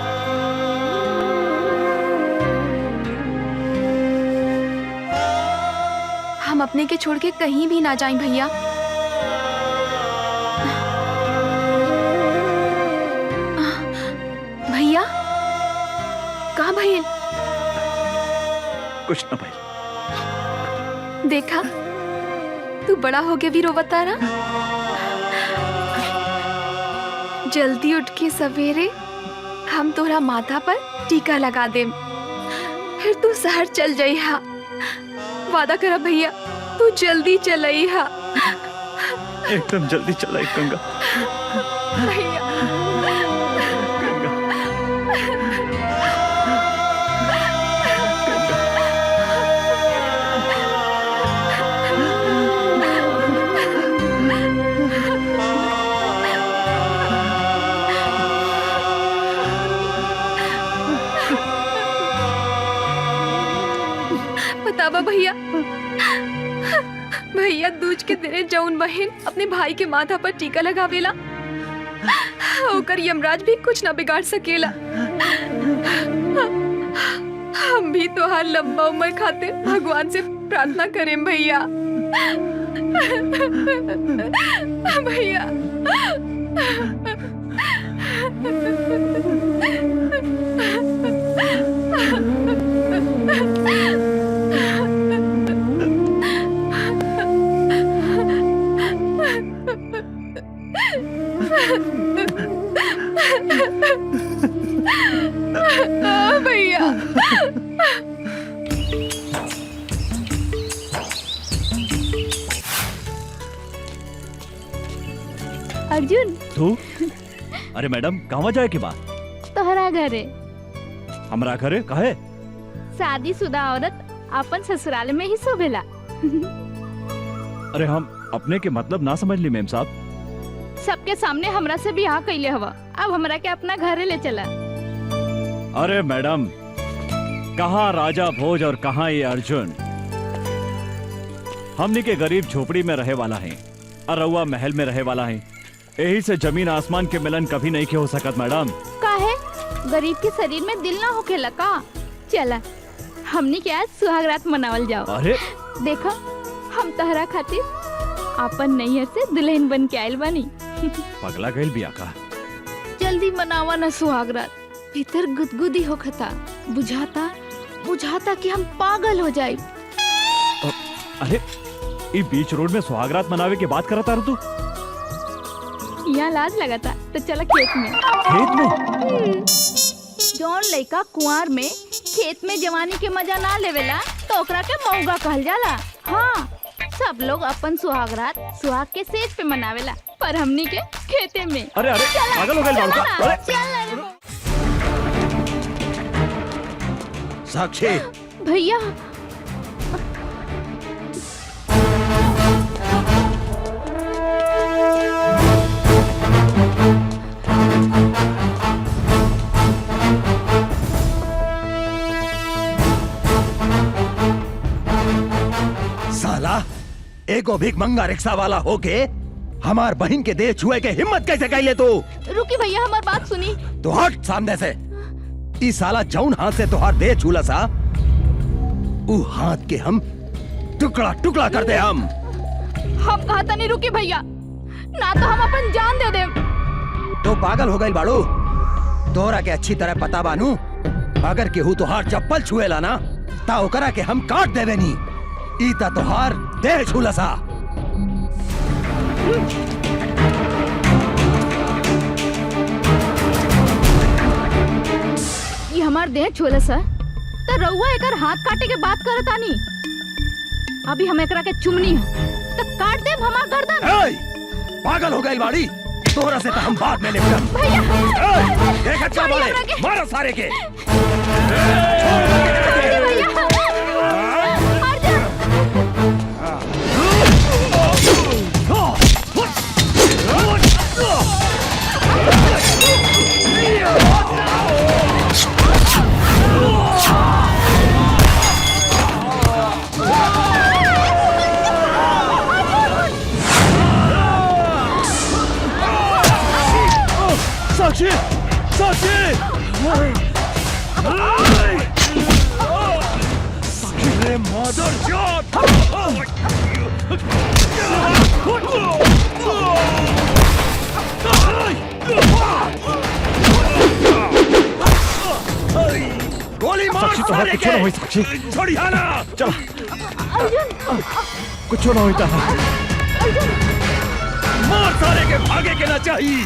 हम अपने के छोड़ के कहीं भी ना जाएं भैया। भैया का भइल? कुछ न भाई। देखा तू बड़ा हो के भी रोवता रहा। जल्दी उठ के सवेरे हम तोरा माथा पर टीका लगा देम, फिर तू शहर चल जाई हा। वादा करा भैया तू जल्दी चलई हा। एकदम जल्दी चलाई गंगा। भैया बतावा भैया। भैया दूज के दिने जौन बहन अपने भाई के माथा पर टीका लगावेला ओकर यमराज भी कुछ ना बिगाड़ सकेला। हम भी तोहार लंबा उम्र खातिर भगवान से प्रार्थना करें भैया। भैया भैया अर्जुन तू अरे मैडम कहवा जाए की बात? तोहरा घरे हमरा घरे काहे? शादीशुदा औरत अपन ससुराल में ही शोभेला। अरे हम अपने के मतलब ना समझ ली मेम साहब। सबके सामने हमरा से बियाह कैले हवा, अब हमरा के अपना घरे ले चला। अरे मैडम कहाँ राजा भोज और कहाँ ये अर्जुन? हमनी के गरीब झोपड़ी में रहे वाला है और रउआ महल में रहे वाला है। यही से जमीन आसमान के मिलन कभी नहीं के हो सकत मैडम। काहे? गरीब के शरीर में दिल ना होखेला का? चला हमनी के आज सुहागरात मनावल जाओ। अरे देखा हम तहरा खातिर अपन नैहर से दुल्हन बन के आयल बानी। पगला गइल बिया का? जल्दी मनावा ना सुहागरात। भीतर गुदगुदी होखता, बुझाता कि हम पागल हो जाए। अरे ये बीच रोड में सुहागरात मनावे के बात करता तू? यहाँ लाज लगाता तो चला खेत में। खेत में? जौन लड़का कुंवार में खेत में जवानी के मजा ना लेवेला तो ओकरा के मौगा कहल जाला। हाँ सब लोग अपन सुहागरात सुहाग के सेज पे मनावेला, पर हमनी के खेते में। अरे अरे पागल हो गए बाबू का? अरे साक्षी भैया साला एगो भीख मंगा रिक्शा वाला होके हमार बहन के देह छुए के हिम्मत कैसे कैले तू? रुकी भैया हमार बात सुनी। तो हट सामने से। ई साला जौन हाथ से तुहार देह छूला सा ऊ हाथ के हम टुकड़ा टुकड़ा कर दे। हम कहता नहीं रुकी भैया, ना तो हम अपन जान दे दे। तो पागल हो गई बाड़ू? तोरा के अच्छी तरह पता बानू, अगर केहू तोहार चप्पल छुएला ना ता ओकरा के हम काट देवे नी। ईता तोहार देह छुलसा। ये हमार देह छोले सर तो रउआ एकर हाथ काटे के बात करत आनी। अभी हम एकरा के चुमनी है तो काट देब हमार गर्दन। पागल हो गई बाड़ी, तोरा से तो हम बाद में निपटब। भैया देख अच्छा बोले, मारो सारे के। साक्षी, साक्षी, रे मदर चोद! गोली मार साक्षी तो सारे कुछ ना के! हुई साक्षी। छोड़िया ना! चल, कुछ ना होता है। मार सारे के, भागे के ना चाहिए।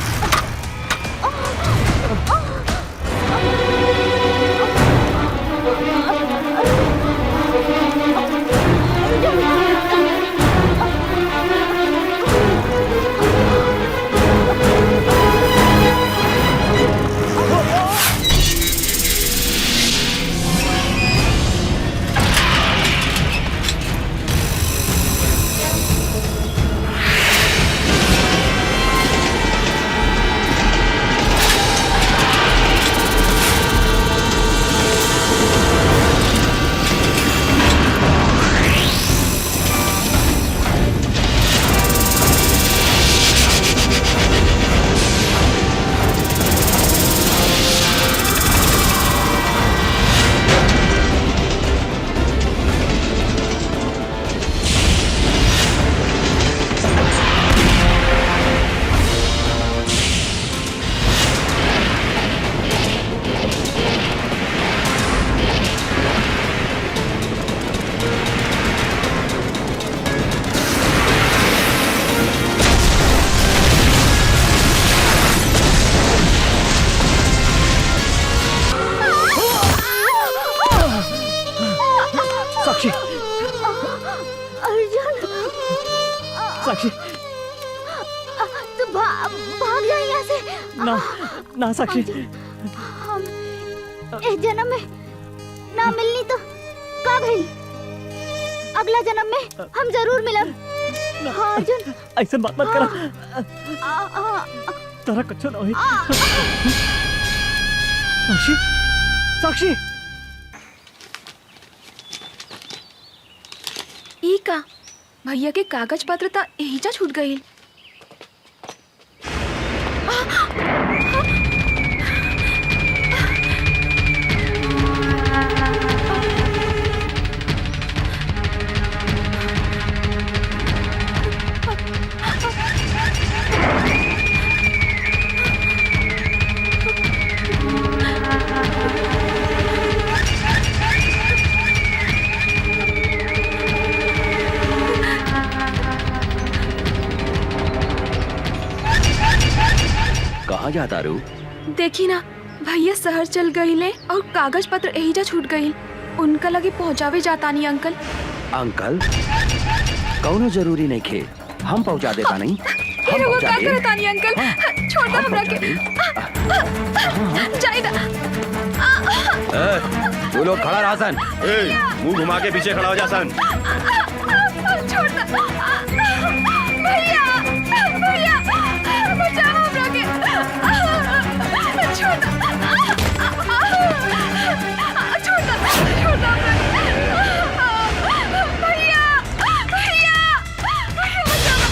साक्षी, अर्जुन, साक्षी, तू भाग जा यहाँ से। ना, ना साक्षी। हम इस जन्म में ना मिलनी तो का भइल, अगला जन्म में हम जरूर मिलब। हाँ अर्जुन, ऐसे बात मत करा, तेरा कुछ ना होई। साक्षी, साक्षी, ई का भैया के कागज पत्र ता एहिजा छूट गई। कहाँ जाता रू? देखी ना भैया शहर चल गईले और कागज पत्र एहिजा छूट गई। उनका लगे पहुँचावे जातानी अंकल। अंकल कौनो जरूरी नहीं खे, हम पहुँचा देता नहीं। हम वो पहुँचा का दे। करतानी अंकल, छोड़ दो हमरा के। जाइदा। तू लोग खड़ा रहा सन। मुंह घुमा के पीछे खड़ा हो जा सन। छोड़ दो। भैया, भैया, बचाओ हमरा के। छोड़ दो। छोड़ दो, छोड़ दो हमरा के। भैया, भैया, भैया बचाओ।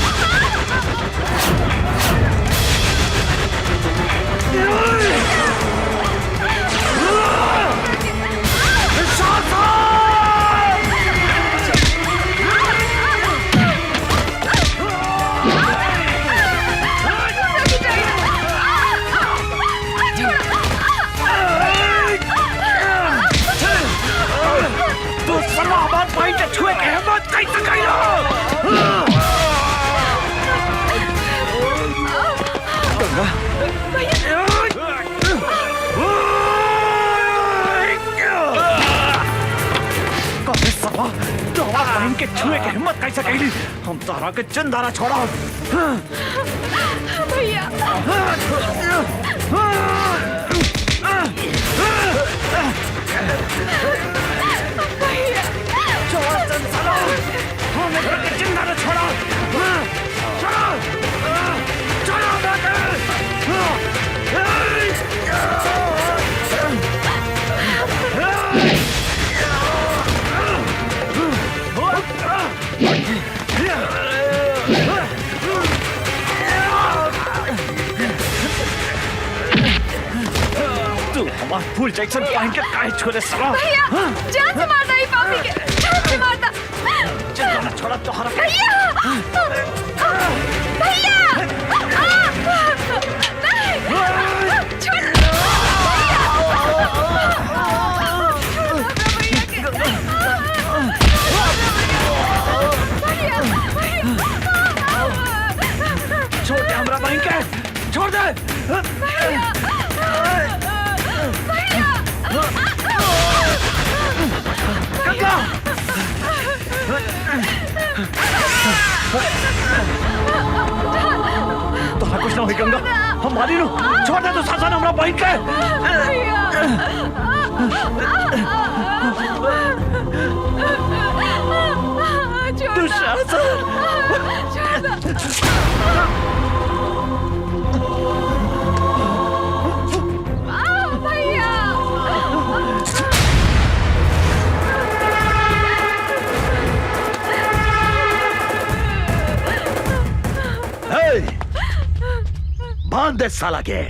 तू सरवा हमार भाई के छुए के हिम्मत कैसे कइलो? कबे सरवा तो हमार बहन के छुए के हिम्मत कैसे कइली? हम तारा के चंदारा छोड़ा। भैया छोड़ा चंदारा, हमें के चंदारा छोड़ा। छोड़ा, छोड़ा तू हमार फूल जैक्सन पहन के काहे छोड़े सला? भैया जान से मारता ही पापी के, जान से मारता। चंदारा छोड़ा तो हरा भैया भैया नहीं छोड़ छोड़ दे हमरा बहन के, छोड़ दे। गंगा तोहरा कुछ ना होई गंगा, हम मारी नु। छोड़ दे दुशासन हमरा बहन के। बांध दे साला के।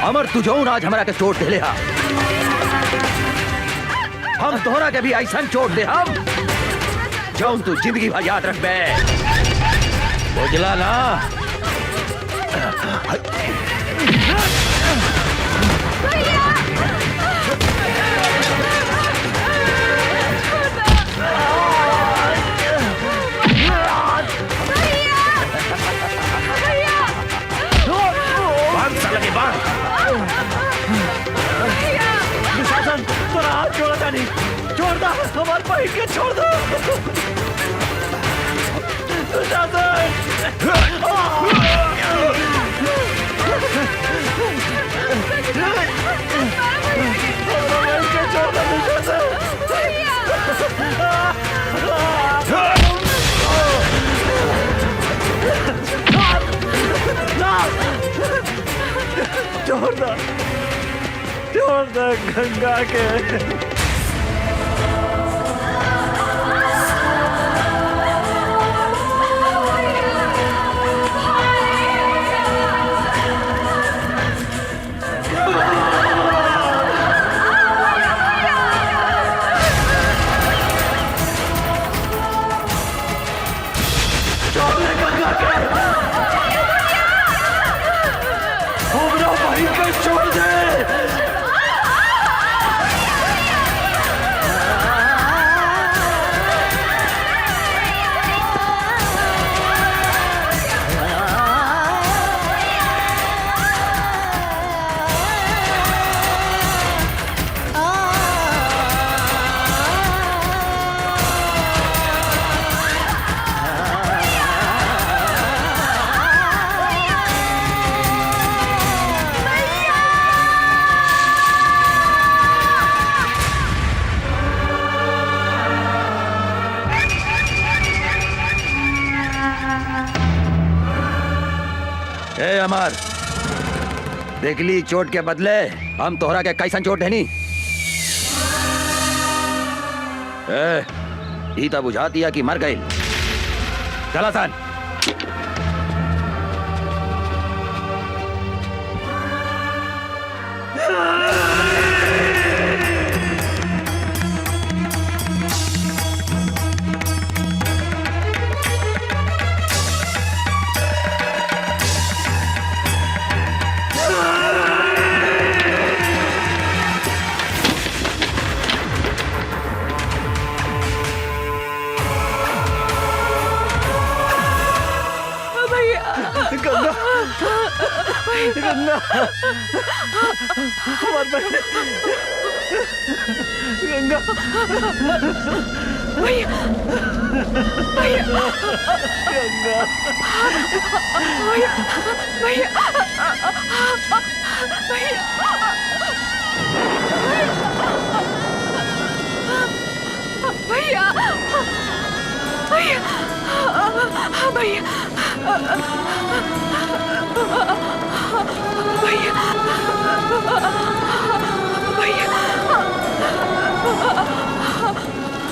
अमर तू जौन आज हमरा के चोट दे हा, हम तोहरा के भी ऐसा चोट दे हम जौन तू जिंदगी भर याद रख बे। बुझला ना? दुशासन तोरा हाथ छोड़ा जानी, छोड़ दो हमारे भाई के, छोड़ दो छोड़ दो गंगा के। छोड़ दे। ए अमर, देखली चोट के बदले हम तोहरा के कैसन चोट है नी? ई तो बुझा दिया कि मर गई। चला सन। गंगा हमार बहन गंगा भैया भैया गंगा भैया भैया भैया भैया भैया भैया भैया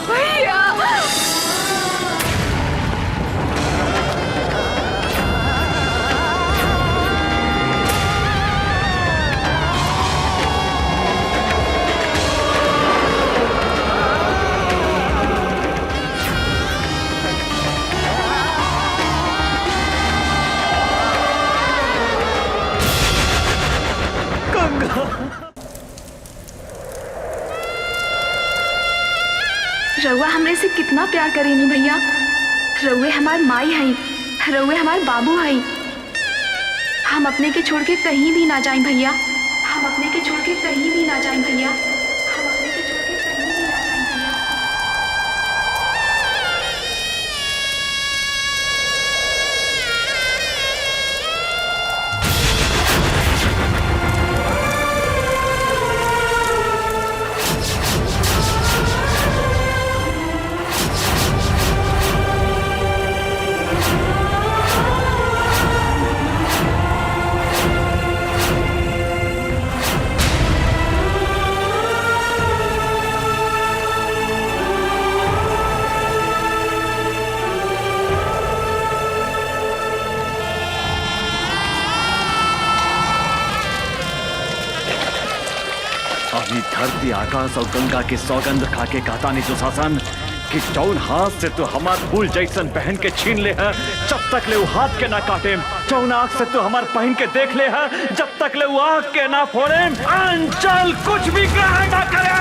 भैया रउआ हमरे से कितना प्यार करेनी भैया। रउए हमार माई हई, रउए हमार बाबू हई। हम अपने के छोड़ के कहीं भी ना जाएं भैया। हम अपने के छोड़ के कहीं भी ना जाएं भैया। हम अपने के छोड़ के कहीं भी ना जाएं भैया। अभी धरती आकाश और गंगा के सौगंध खा के कहता नहीं दुशासन कि जौन हाथ से तू हमार फूल जैसन पहन के छीन ले है जब तक ले वो हाथ के ना काटे, जौन आँख से तू हमार पहन के देख ले है जब तक ले वो आँख के ना फोड़े, अंचल कुछ भी ग्रहण ना करे।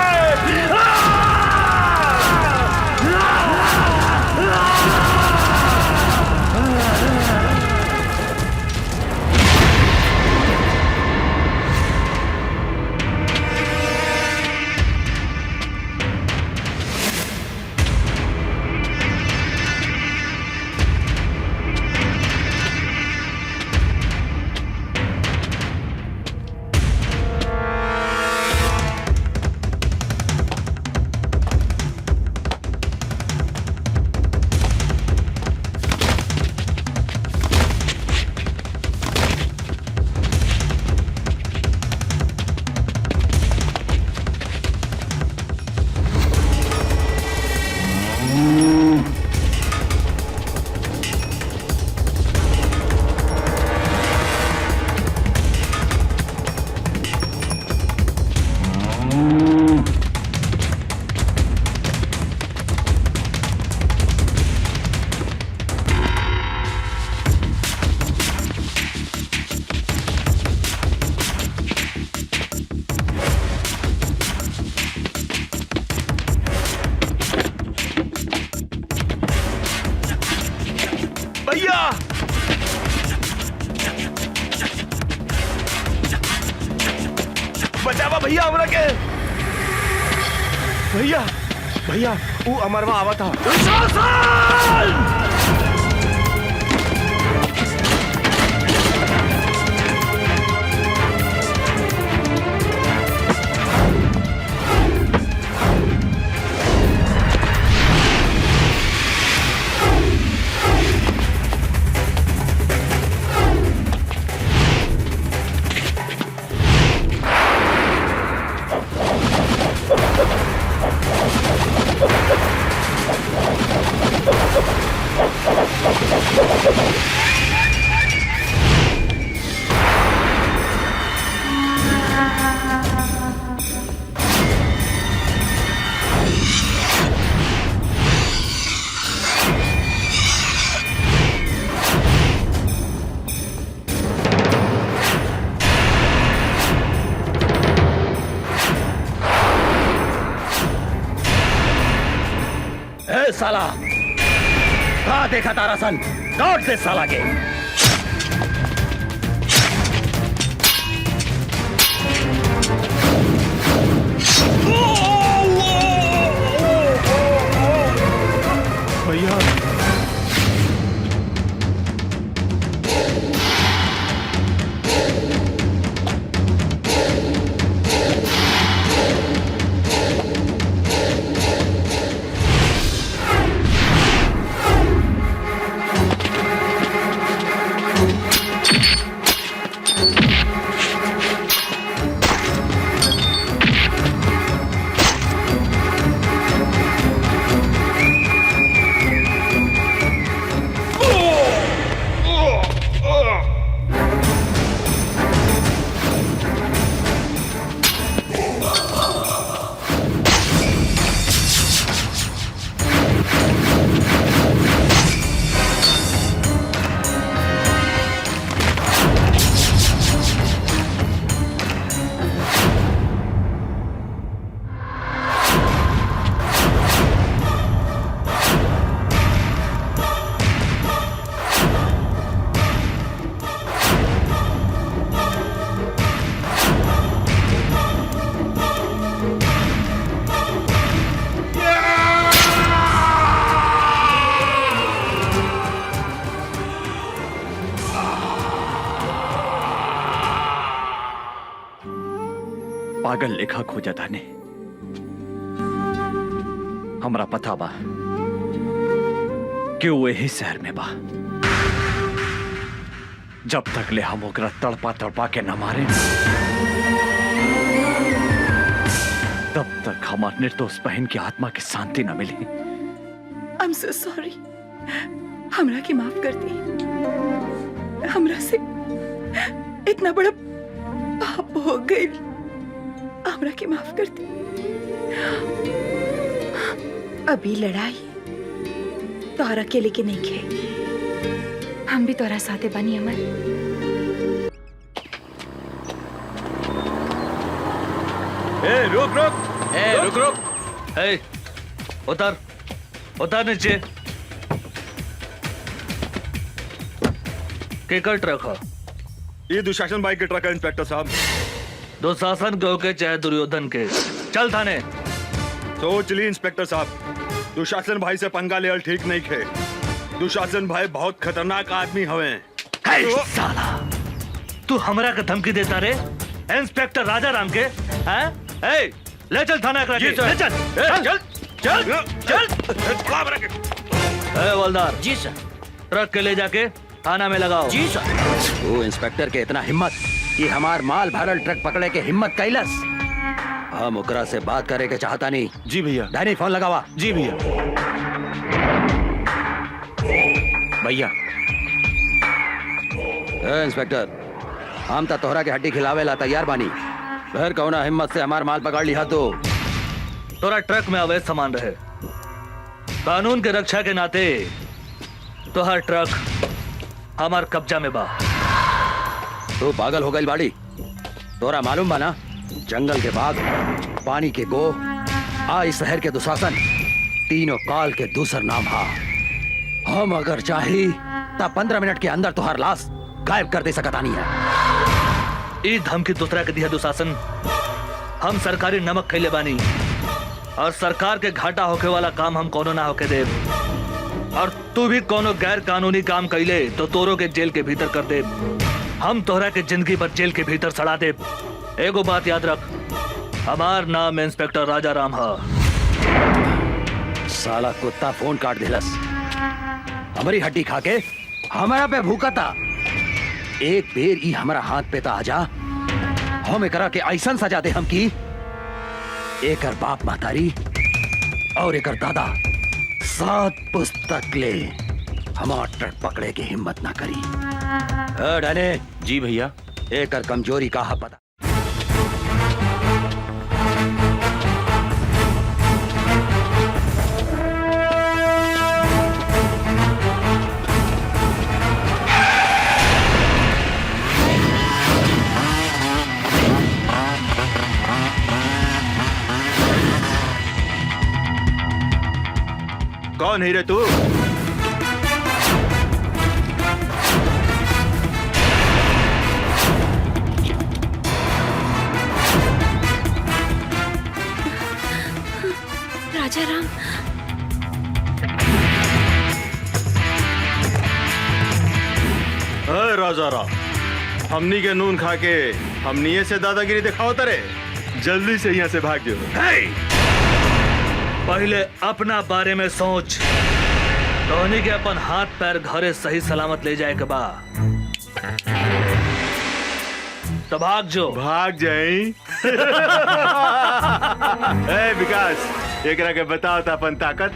भैया बचावा भैया हमरा के। भैया भैया वो अमरवा आवा था। साला कहाँ देखा तारा सन, दौड़ दे साला के। पागल लेखा खोजा ताने। हमरा पता बा कि वो यही शहर में बा। जब तक ले हम ओकरा तड़पा तड़पा के न मारे तब तक हमार निर्दोष बहन की आत्मा की शांति न मिली। I am so sorry. हमरा की माफ कर दी। हमरा से इतना बड़ा पाप हो गई। हमरा की माफ कर दी। अभी लड़ाई तोहरा अकेले के नहीं खे। हम भी तोरा साथे बनी अमर। रुक रुक रुक रुक। उतर उतर नीचे। केकर ट्रक है? ये दुशासन भाई के ट्रक है इंस्पेक्टर साहब। दुशासन के होके चाहे दुर्योधन के, चल थाने। सोच ली इंस्पेक्टर साहब, दुशासन भाई से पंगा लेवल ठीक नहीं खे। दुशासन भाई बहुत खतरनाक आदमी हवे। साला तू हमरा के धमकी देता रे? इंस्पेक्टर राजा राम के हैं? ले चल थाना करा के। ले चल चल चल चल। हवलदार जी सर। ट्रक के ले जाके थाना में लगाओ। जी सर। वो इंस्पेक्टर के इतना हिम्मत कि हमार माल भरल ट्रक पकड़े के हिम्मत कैलस। हम ओकरा से बात करे के चाहता नहीं। जी भैया। डैनी फोन लगावा। जी भैया। भैया इंस्पेक्टर, हम तो तोहरा के हड्डी खिलावे ला तैयार बानी। फिर कौना हिम्मत से हमार माल पकड़ लिया तो? तोरा ट्रक में अवैध सामान रहे, कानून के रक्षा के नाते तो हर ट्रक हमार कब्जा में बा। तू पागल हो गई बाड़ी? तोरा मालूम बा ना, जंगल के बाघ, पानी के गो, इस शहर के दुशासन, तीनों काल के दूसर नाम हा। हम अगर चाही तो 15 मिनट के अंदर तुहार लाश गायब कर दे सकता नहीं है। ई धमकी दूसरा के दिया दुशासन। हम सरकारी नमक खैले बानी और सरकार के घाटा होके वाला काम हम कोनो ना होके देव। और तू भी कोनो गैर कानूनी काम कैले तो तोरो के जेल के भीतर कर दे। हम तोहरा के जिंदगी भर जेल के भीतर सड़ा दे। एगो बात याद रख, हमार नाम इंस्पेक्टर राजा राम हा। साला कुत्ता फोन काट दिलस। हमारी हड्डी खा के हमारा पे भूखा था। एक बेर ई हमारा हाथ पे ता आजा, हम एकरा के ऐसन सजा दे हम की एकर बाप महतारी और एकर दादा 7 पुस्तक ले हमार ट्रक पकड़े के हिम्मत ना करी। डने। जी भैया। एकर कमजोरी का हा पता। कौन है रे तू? राजा राम। राजा राम, हमनी के नून खा के हमनी से दादागिरी दिखाओ तरे। जल्दी से यहाँ से भाग जाओ। पहले अपना बारे में सोच। धोनी के अपन हाथ पैर घरे सही सलामत ले जाए के बा तो भाग जो। भाग जाई। ए विकास, एकरा के बताओ था अपन ताकत।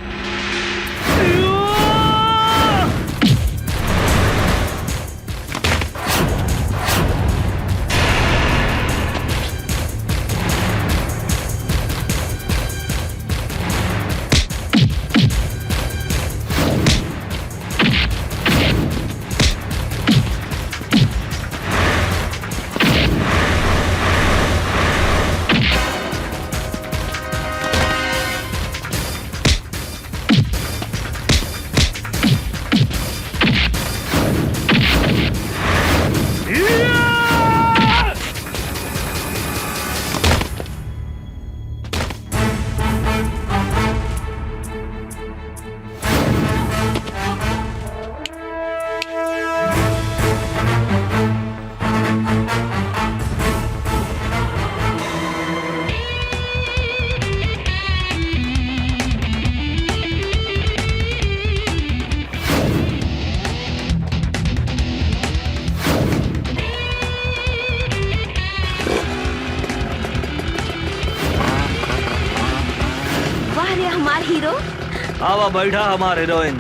आवा बैठा हमारे हीरोइन।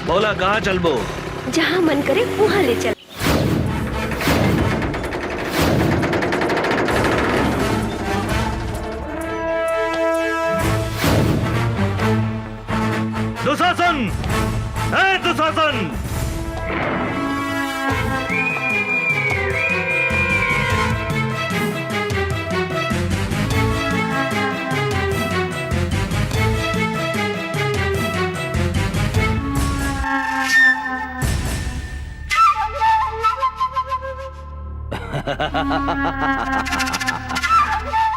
बोला कहाँ चलबो? जहाँ मन करे वहाँ ले चल। दुशासन, ए दुशासन!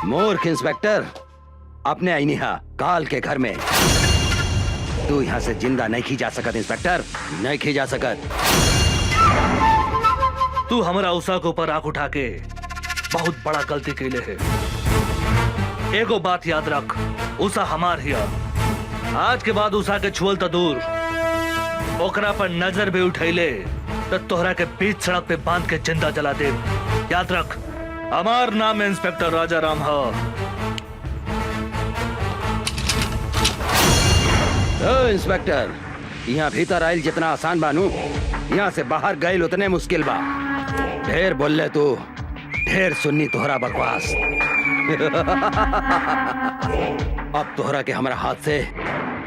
मूर्ख इंस्पेक्टर, अपने आईनिहा काल के घर में तू यहाँ से जिंदा नहीं खी जा सकत। इंस्पेक्टर, नहीं खी जा सकत। तू हमारा उषा के ऊपर आंख उठा के बहुत बड़ा गलती कैले है। एगो बात याद रख, उषा हमार हिया। आज के बाद उषा के छुअल तो दूर, ओकरा पर नजर भी उठैले तो तोहरा के बीच सड़क पे बांध के जिंदा जला दे। याद रख, हमार नाम इंस्पेक्टर राजा राम है। इंस्पेक्टर, यहाँ भीतर आयल जितना आसान बानू, यहाँ से बाहर गए उतने मुश्किल बा। ढेर बोले तू, ढेर सुन्नी तोहरा बकवास। अब तोहरा के हमारा हाथ से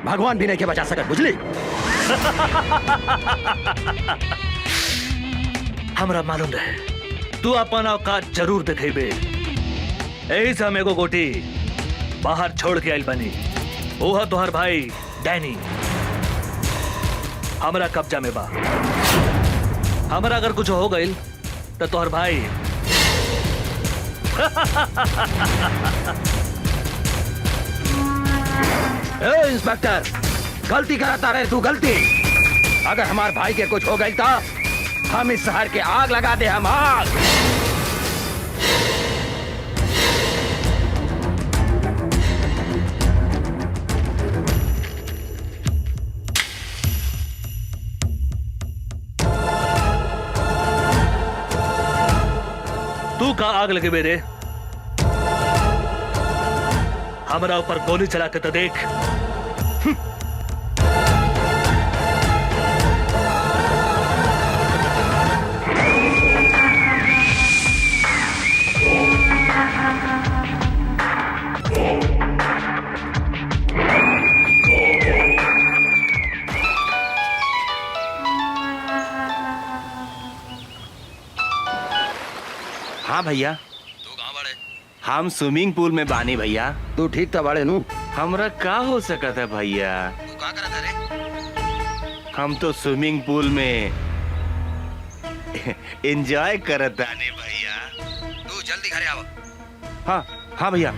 भगवान भी नहीं के बचा सकत, बुझली? हमरा मालूम रहे तू अपन औकात जरूर दिखेबे। यही से हम एगो गोटी बाहर छोड़ के आइल बनी। ओहा तोहर भाई डैनी हमरा कब्जा में बा। हमरा अगर कुछ हो गइल तो तोहर भाई इंस्पेक्टर, गलती कराता रहे तू, गलती। अगर हमारे भाई के कुछ हो गई तो हम इस शहर के आग लगा दे, हम आग। तू का आग लगे मेरे? हमारा ऊपर गोली चला के तो देख। हाँ भैया, तू कहाँ बड़े? हम स्विमिंग पूल में बानी भैया। तू ठीक था बड़े नू? हमरा का हो सकता है भैया? तू कहाँ करा था रे? हम तो स्विमिंग पूल में एंजॉय करत आने भैया। तू जल्दी घरे आओ। हाँ हाँ भैया,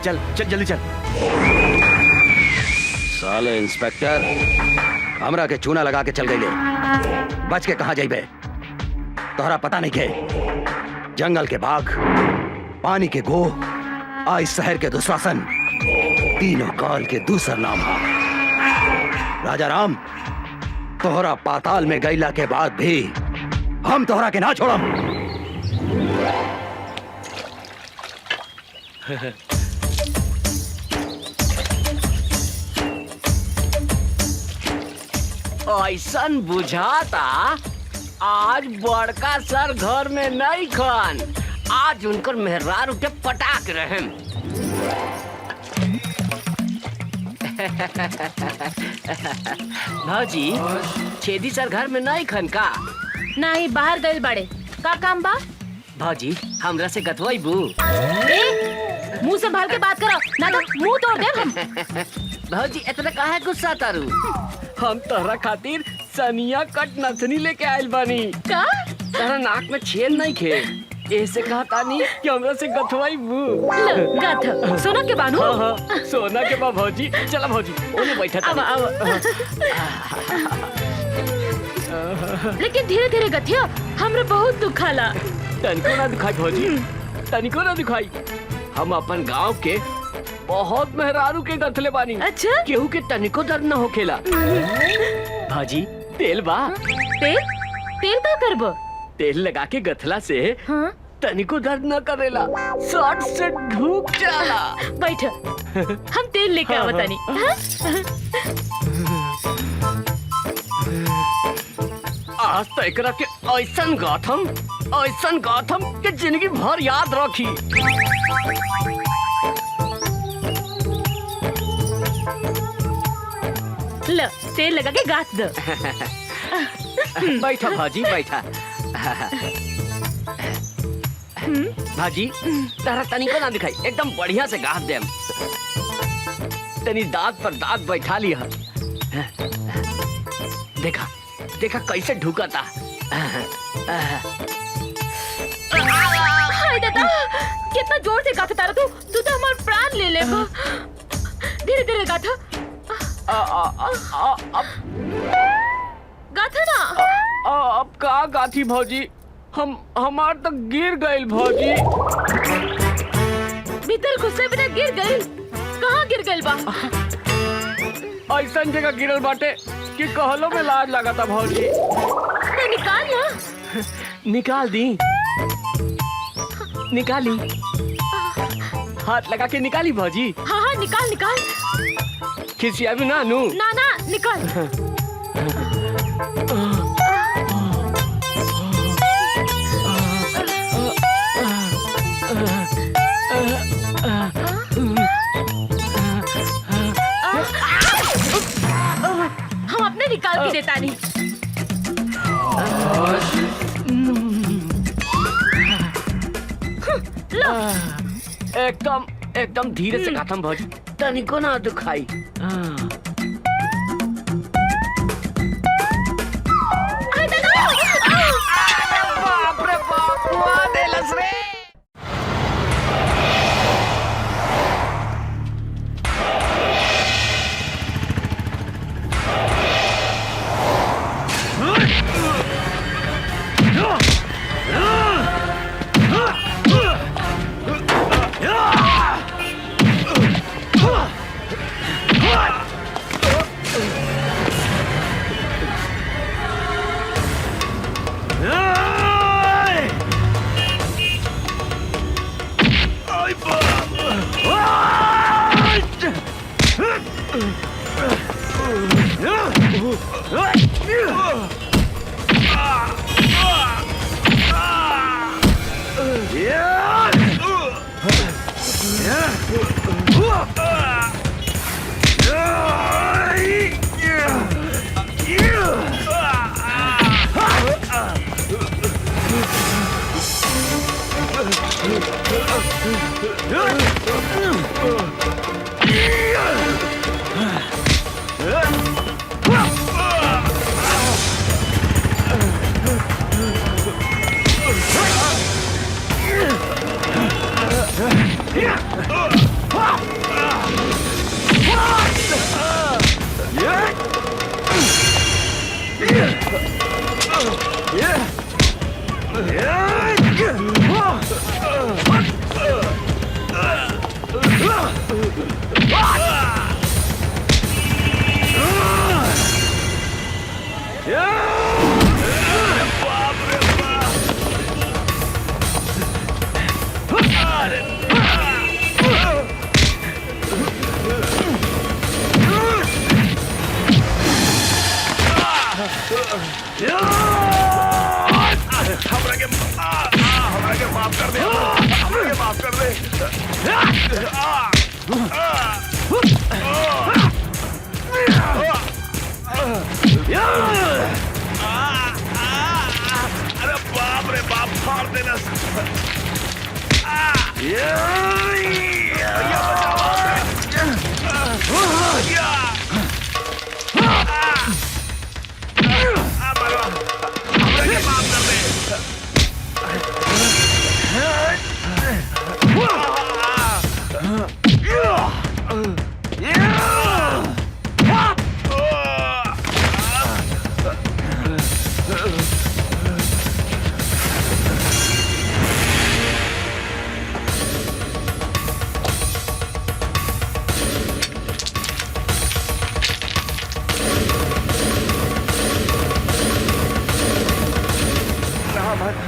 चल चल जल्दी चल। साले इंस्पेक्टर, हमरा के चूना लगा के चल गई। बच के कहाँ जाइबे? तोहरा पता नहीं के जंगल के बाघ, पानी के गो, आज शहर के दुशासन, तीनों काल के दूसर नाम है। राजा राम, तोहरा पाताल में गईला के बाद भी हम तोहरा के ना छोड़म। ऐसन बुझाता आज बड़का सर घर में नहीं खन। आज उनकर मेहरार उठे पटाक रहे। भाजी, छेदी सर घर में नहीं खन का? नहीं, बाहर गए बड़े। का काम बा? भाजी, हमरा से गथवाई बू। मुंह संभाल के बात करो, ना तो मुंह तोड़ दे हम। भाजी, इतना काहे गुस्सा तारू? हम तोहरा खातिर सनिया कट नथनी लेके आइल बानी। का? तोहरा नाक में छेद नहीं खे, ऐसे कहा तानी कि हमरा से गथवाई बू। गथ सोना के बानू? हाँ हाँ, सोना के बा भौजी। चला भौजी, ओने बैठा अब लेकिन धीरे धीरे गथिया, हमरा बहुत दुखाला। तनिको ना दुखाई भौजी, तनिको ना दुखाई। हम अपन गांव के बहुत मेहरारू के गथले बानी। अच्छा? केहू के तनिको दर्द न होखेला। भाजी, तेल बा? तेल? तेल का करबो? तेल लगा के गथला से हाँ? तनिको दर्द न करेला, शॉर्ट से ढूक जाला। बैठ, हम तेल लेके आवतानी। आज तो एकरा के ऐसन गाथम के जिंदगी भर याद रखी। ल तेल लगा के गाथ दो। बैठा भाजी बैठा। भाजी तारा तनिको ना दिखाई, एकदम बढ़िया से गाथ देम। तनी दांत पर दांत बैठा लिया। देखा देखा कैसे ढुका था। हाय दादा, कितना जोर से गाथा तारा तू तो हमारा प्राण ले ले। धीरे धीरे गाथा। गाथा ना। अब का गाथी भौजी, हमार तो गिर गइल भौजी। भीतर घुसे बिना गिर गइल? कहाँ गिर गइल बा? ऐसन जगह गिरल बाटे कि कहलो में लाज लगा था भौजी। तो निकाल ना। निकाल दी, निकाली, हाथ लगा के निकाली भौजी। हाँ हाँ निकाल निकाल। खिसिया भी ना नू। ना ना निकाल। हम अपने निकाल के देता नहीं। एकदम धीरे से गाथम भौजी, तनिको ना दुखाई। बाप रे बाप, मुआ देलस रे।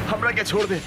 हमरा के छोड़ दे।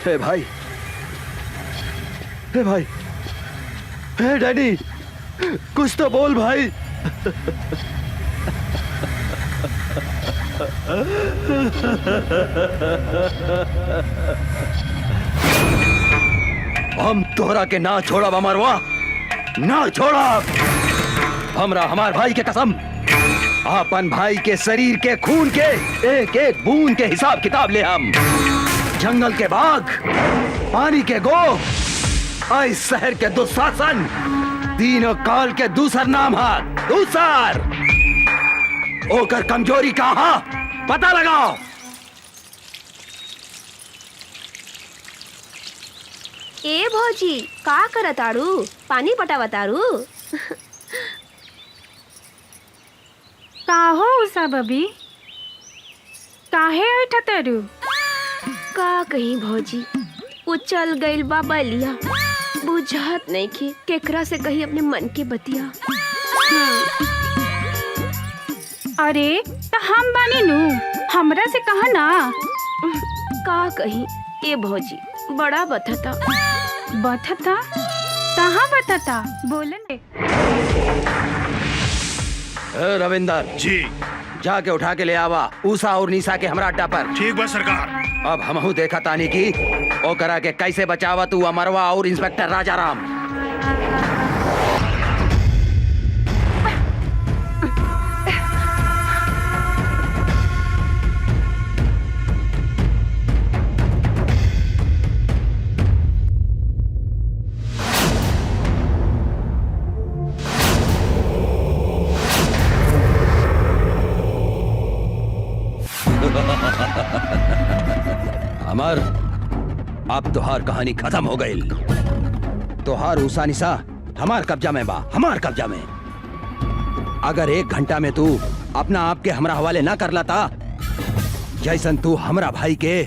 हे भाई, हे भाई, हे डैडी, कुछ तो बोल भाई। हम तोहरा के ना छोड़ा अमरवा, ना छोड़ा। हमरा हमार भाई के कसम, अपन भाई के शरीर के खून के एक एक बूंद के हिसाब किताब ले हम। जंगल के बाघ, पानी के गो, इस शहर के दुशासन, तीनों काल के दूसर नाम है दूसर। ओकर कमजोरी कहा पता लगाओ। ए भौजी का करताड़ू? पानी पटावताड़ू? काहो उषा बबी, काहे ऐठतरू? का कहीं भौजी, उचल गइल बा बलिया, बुझात नहीं के केकरा से कही अपने मन के बतिया। अरे तो हम बानी नू, हमरा से कहा ना। का कहीं ए भौजी, बड़ा बथता। बथता? कहाँ बथता? बोले। रविंदर जी, जाके उठा के ले आवा उषा और निशा के हमरा अड्डा पर। ठीक बा सरकार। अब हमहू देखा तानी की ओ करा के कैसे बचावा तू अमरवा और इंस्पेक्टर राजाराम। अमर, अब तोहार कहानी खत्म हो गई। तोहार उषा निशा हमार कब्जा में बा, हमार कब्जा में। अगर 1 घंटा में तू अपना आप के हमरा हवाले ना कर लाता, जैसन तू हमरा भाई के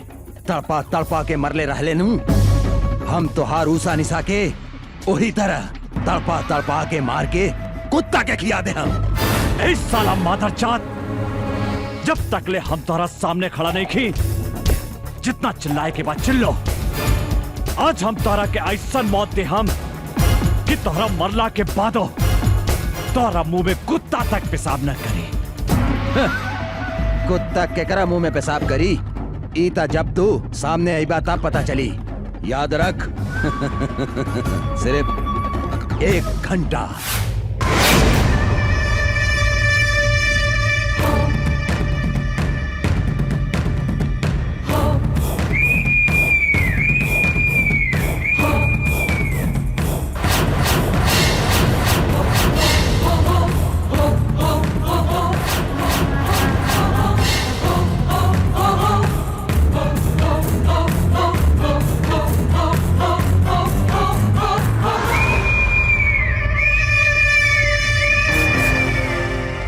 तड़पा तड़पा के मरले रहले नू, हम तोहार उषा निशा के वही तरह तड़पा तड़पा के मार के कुत्ता के खिया दे हम। इस साला मादरजात, जब तक ले हम तोहरा सामने खड़ा नहीं की, जितना चिल्लाए के बाद चिल्लो। आज हम तोहरा के ऐसा मौत दे हम कि तोहरा मरला के बादो तोहरा मुंह में कुत्ता तक पेशाब न करी। कुत्ता केकरा मुंह में पेशाब करी? ईता जब तू सामने आई बात पता चली। याद रख। सिर्फ 1 घंटा।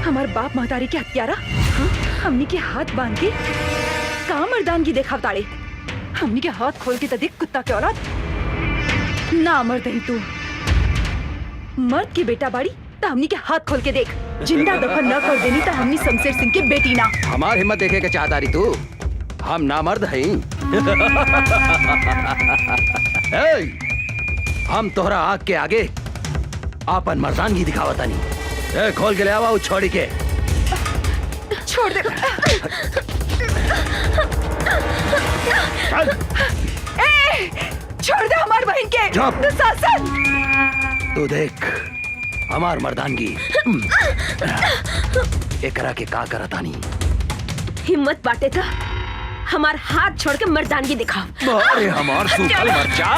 हमार बाप महतारी के हत्यारा, हाँ? हमनी के हाथ बांध के कहाँ मर्दानगी देखाव ताड़े? हमनी के हाथ खोल के तो देख कुत्ता के औलाद। ना मर्द ही तू, मर्द की बेटा बाड़ी तो हमनी के हाथ खोल के देख। जिंदा दफन न कर देनी तो हमनी शमशेर सिंह के बेटी ना। हमार हिम्मत देखे के चाहता रही तू? हम नामर्द हैं। हम तोहरा आग के आगे आपन मर्दानगी दिखावता नहीं। खोल के ले आवा उस छोड़ी के। छोड़ दे। छोड़ दे हमार बहन के। दुशासन, तू देख हमार मर्दानगी। एकरा के का करतानी? हिम्मत बाटे था हमार हाथ छोड़ के मर्दानगी दिखाओ। अरे हमार सूखल मर्चा।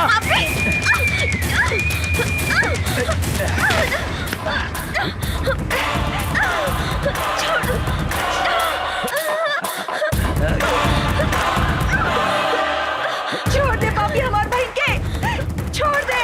छोड़ दे पापी हमार बहन के। छोड़ दे।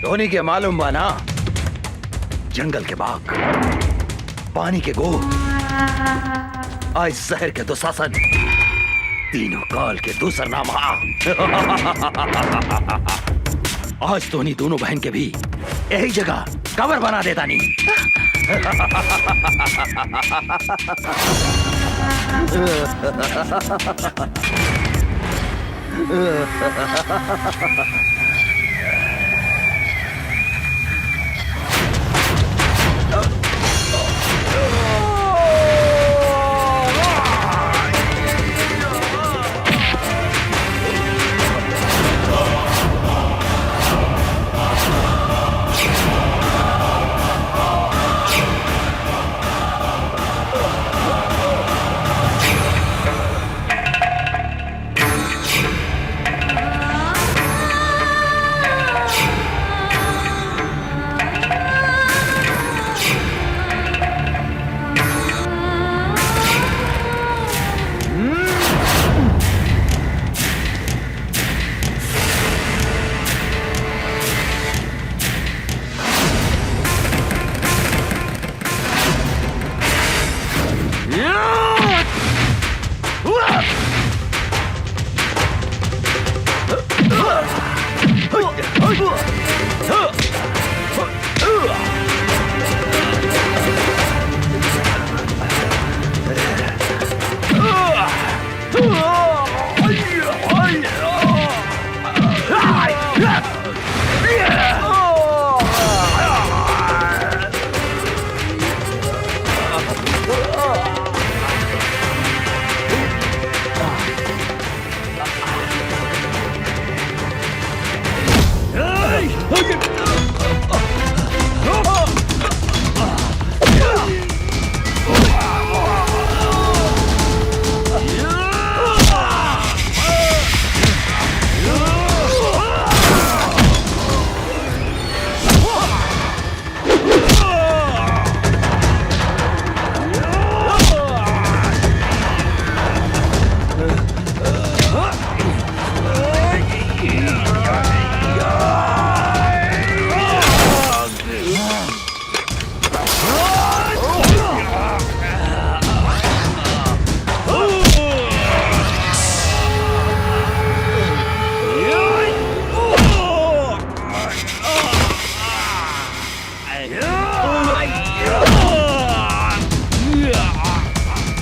धोनी के मालूम बा ना, जंगल के बाघ, पानी के गो, आज शहर के दुशासन, तीनों काल के दूसर नाम। आज धोनी दोनों बहन के भी यही जगह कवर बना देता नहीं।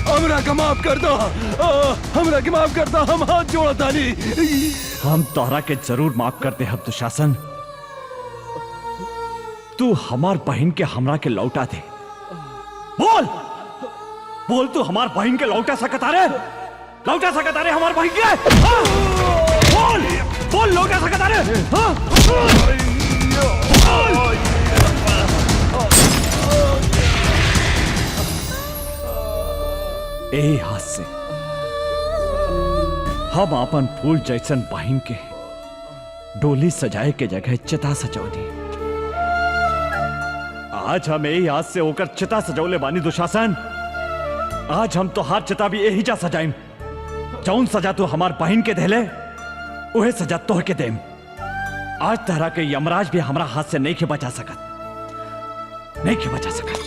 हमरा के माफ कर दो, हमरा के माफ कर दो, हम हाथ जोड़ा तानी। हम तोहरा के जरूर माफ करते हैं दुशासन। तू हमार बहन के हमरा के लौटा दे। बोल बोल, तू हमार बहन के लौटा सकता रे? लौटा सकता रे हमार बहन के? हाँ? बोल बोल, लौटा सकता रे? हाँ? यही हाथ से हम अपन फूल जैसन बहन के डोली सजाए के जगह चिता सजौनी। आज हम यही हाथ से होकर चिता सजौले बानी दुशासन। आज हम तो हाथ चिता भी यही जा सजाइम। जौन सजा तू हमार बहन के देले उहे सजा तोह के देम। आज तहरा के यमराज भी हमारा हाथ से नहीं के बचा सकत, नहीं के बचा सकत।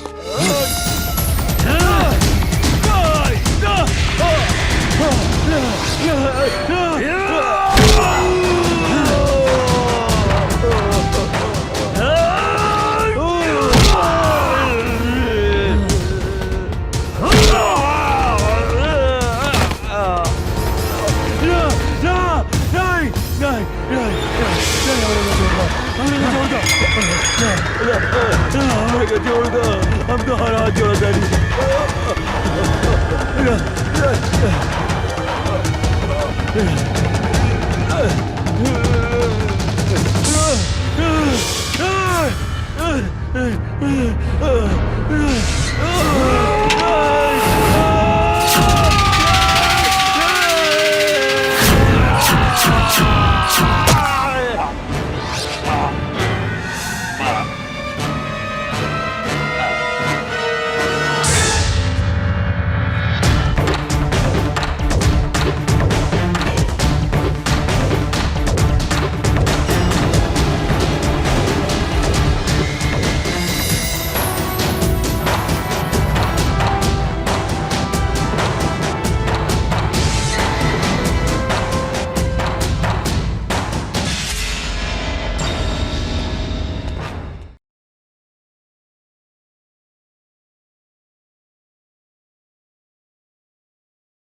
जोड़ दो, हम तो हर हाथ जोड़ा था।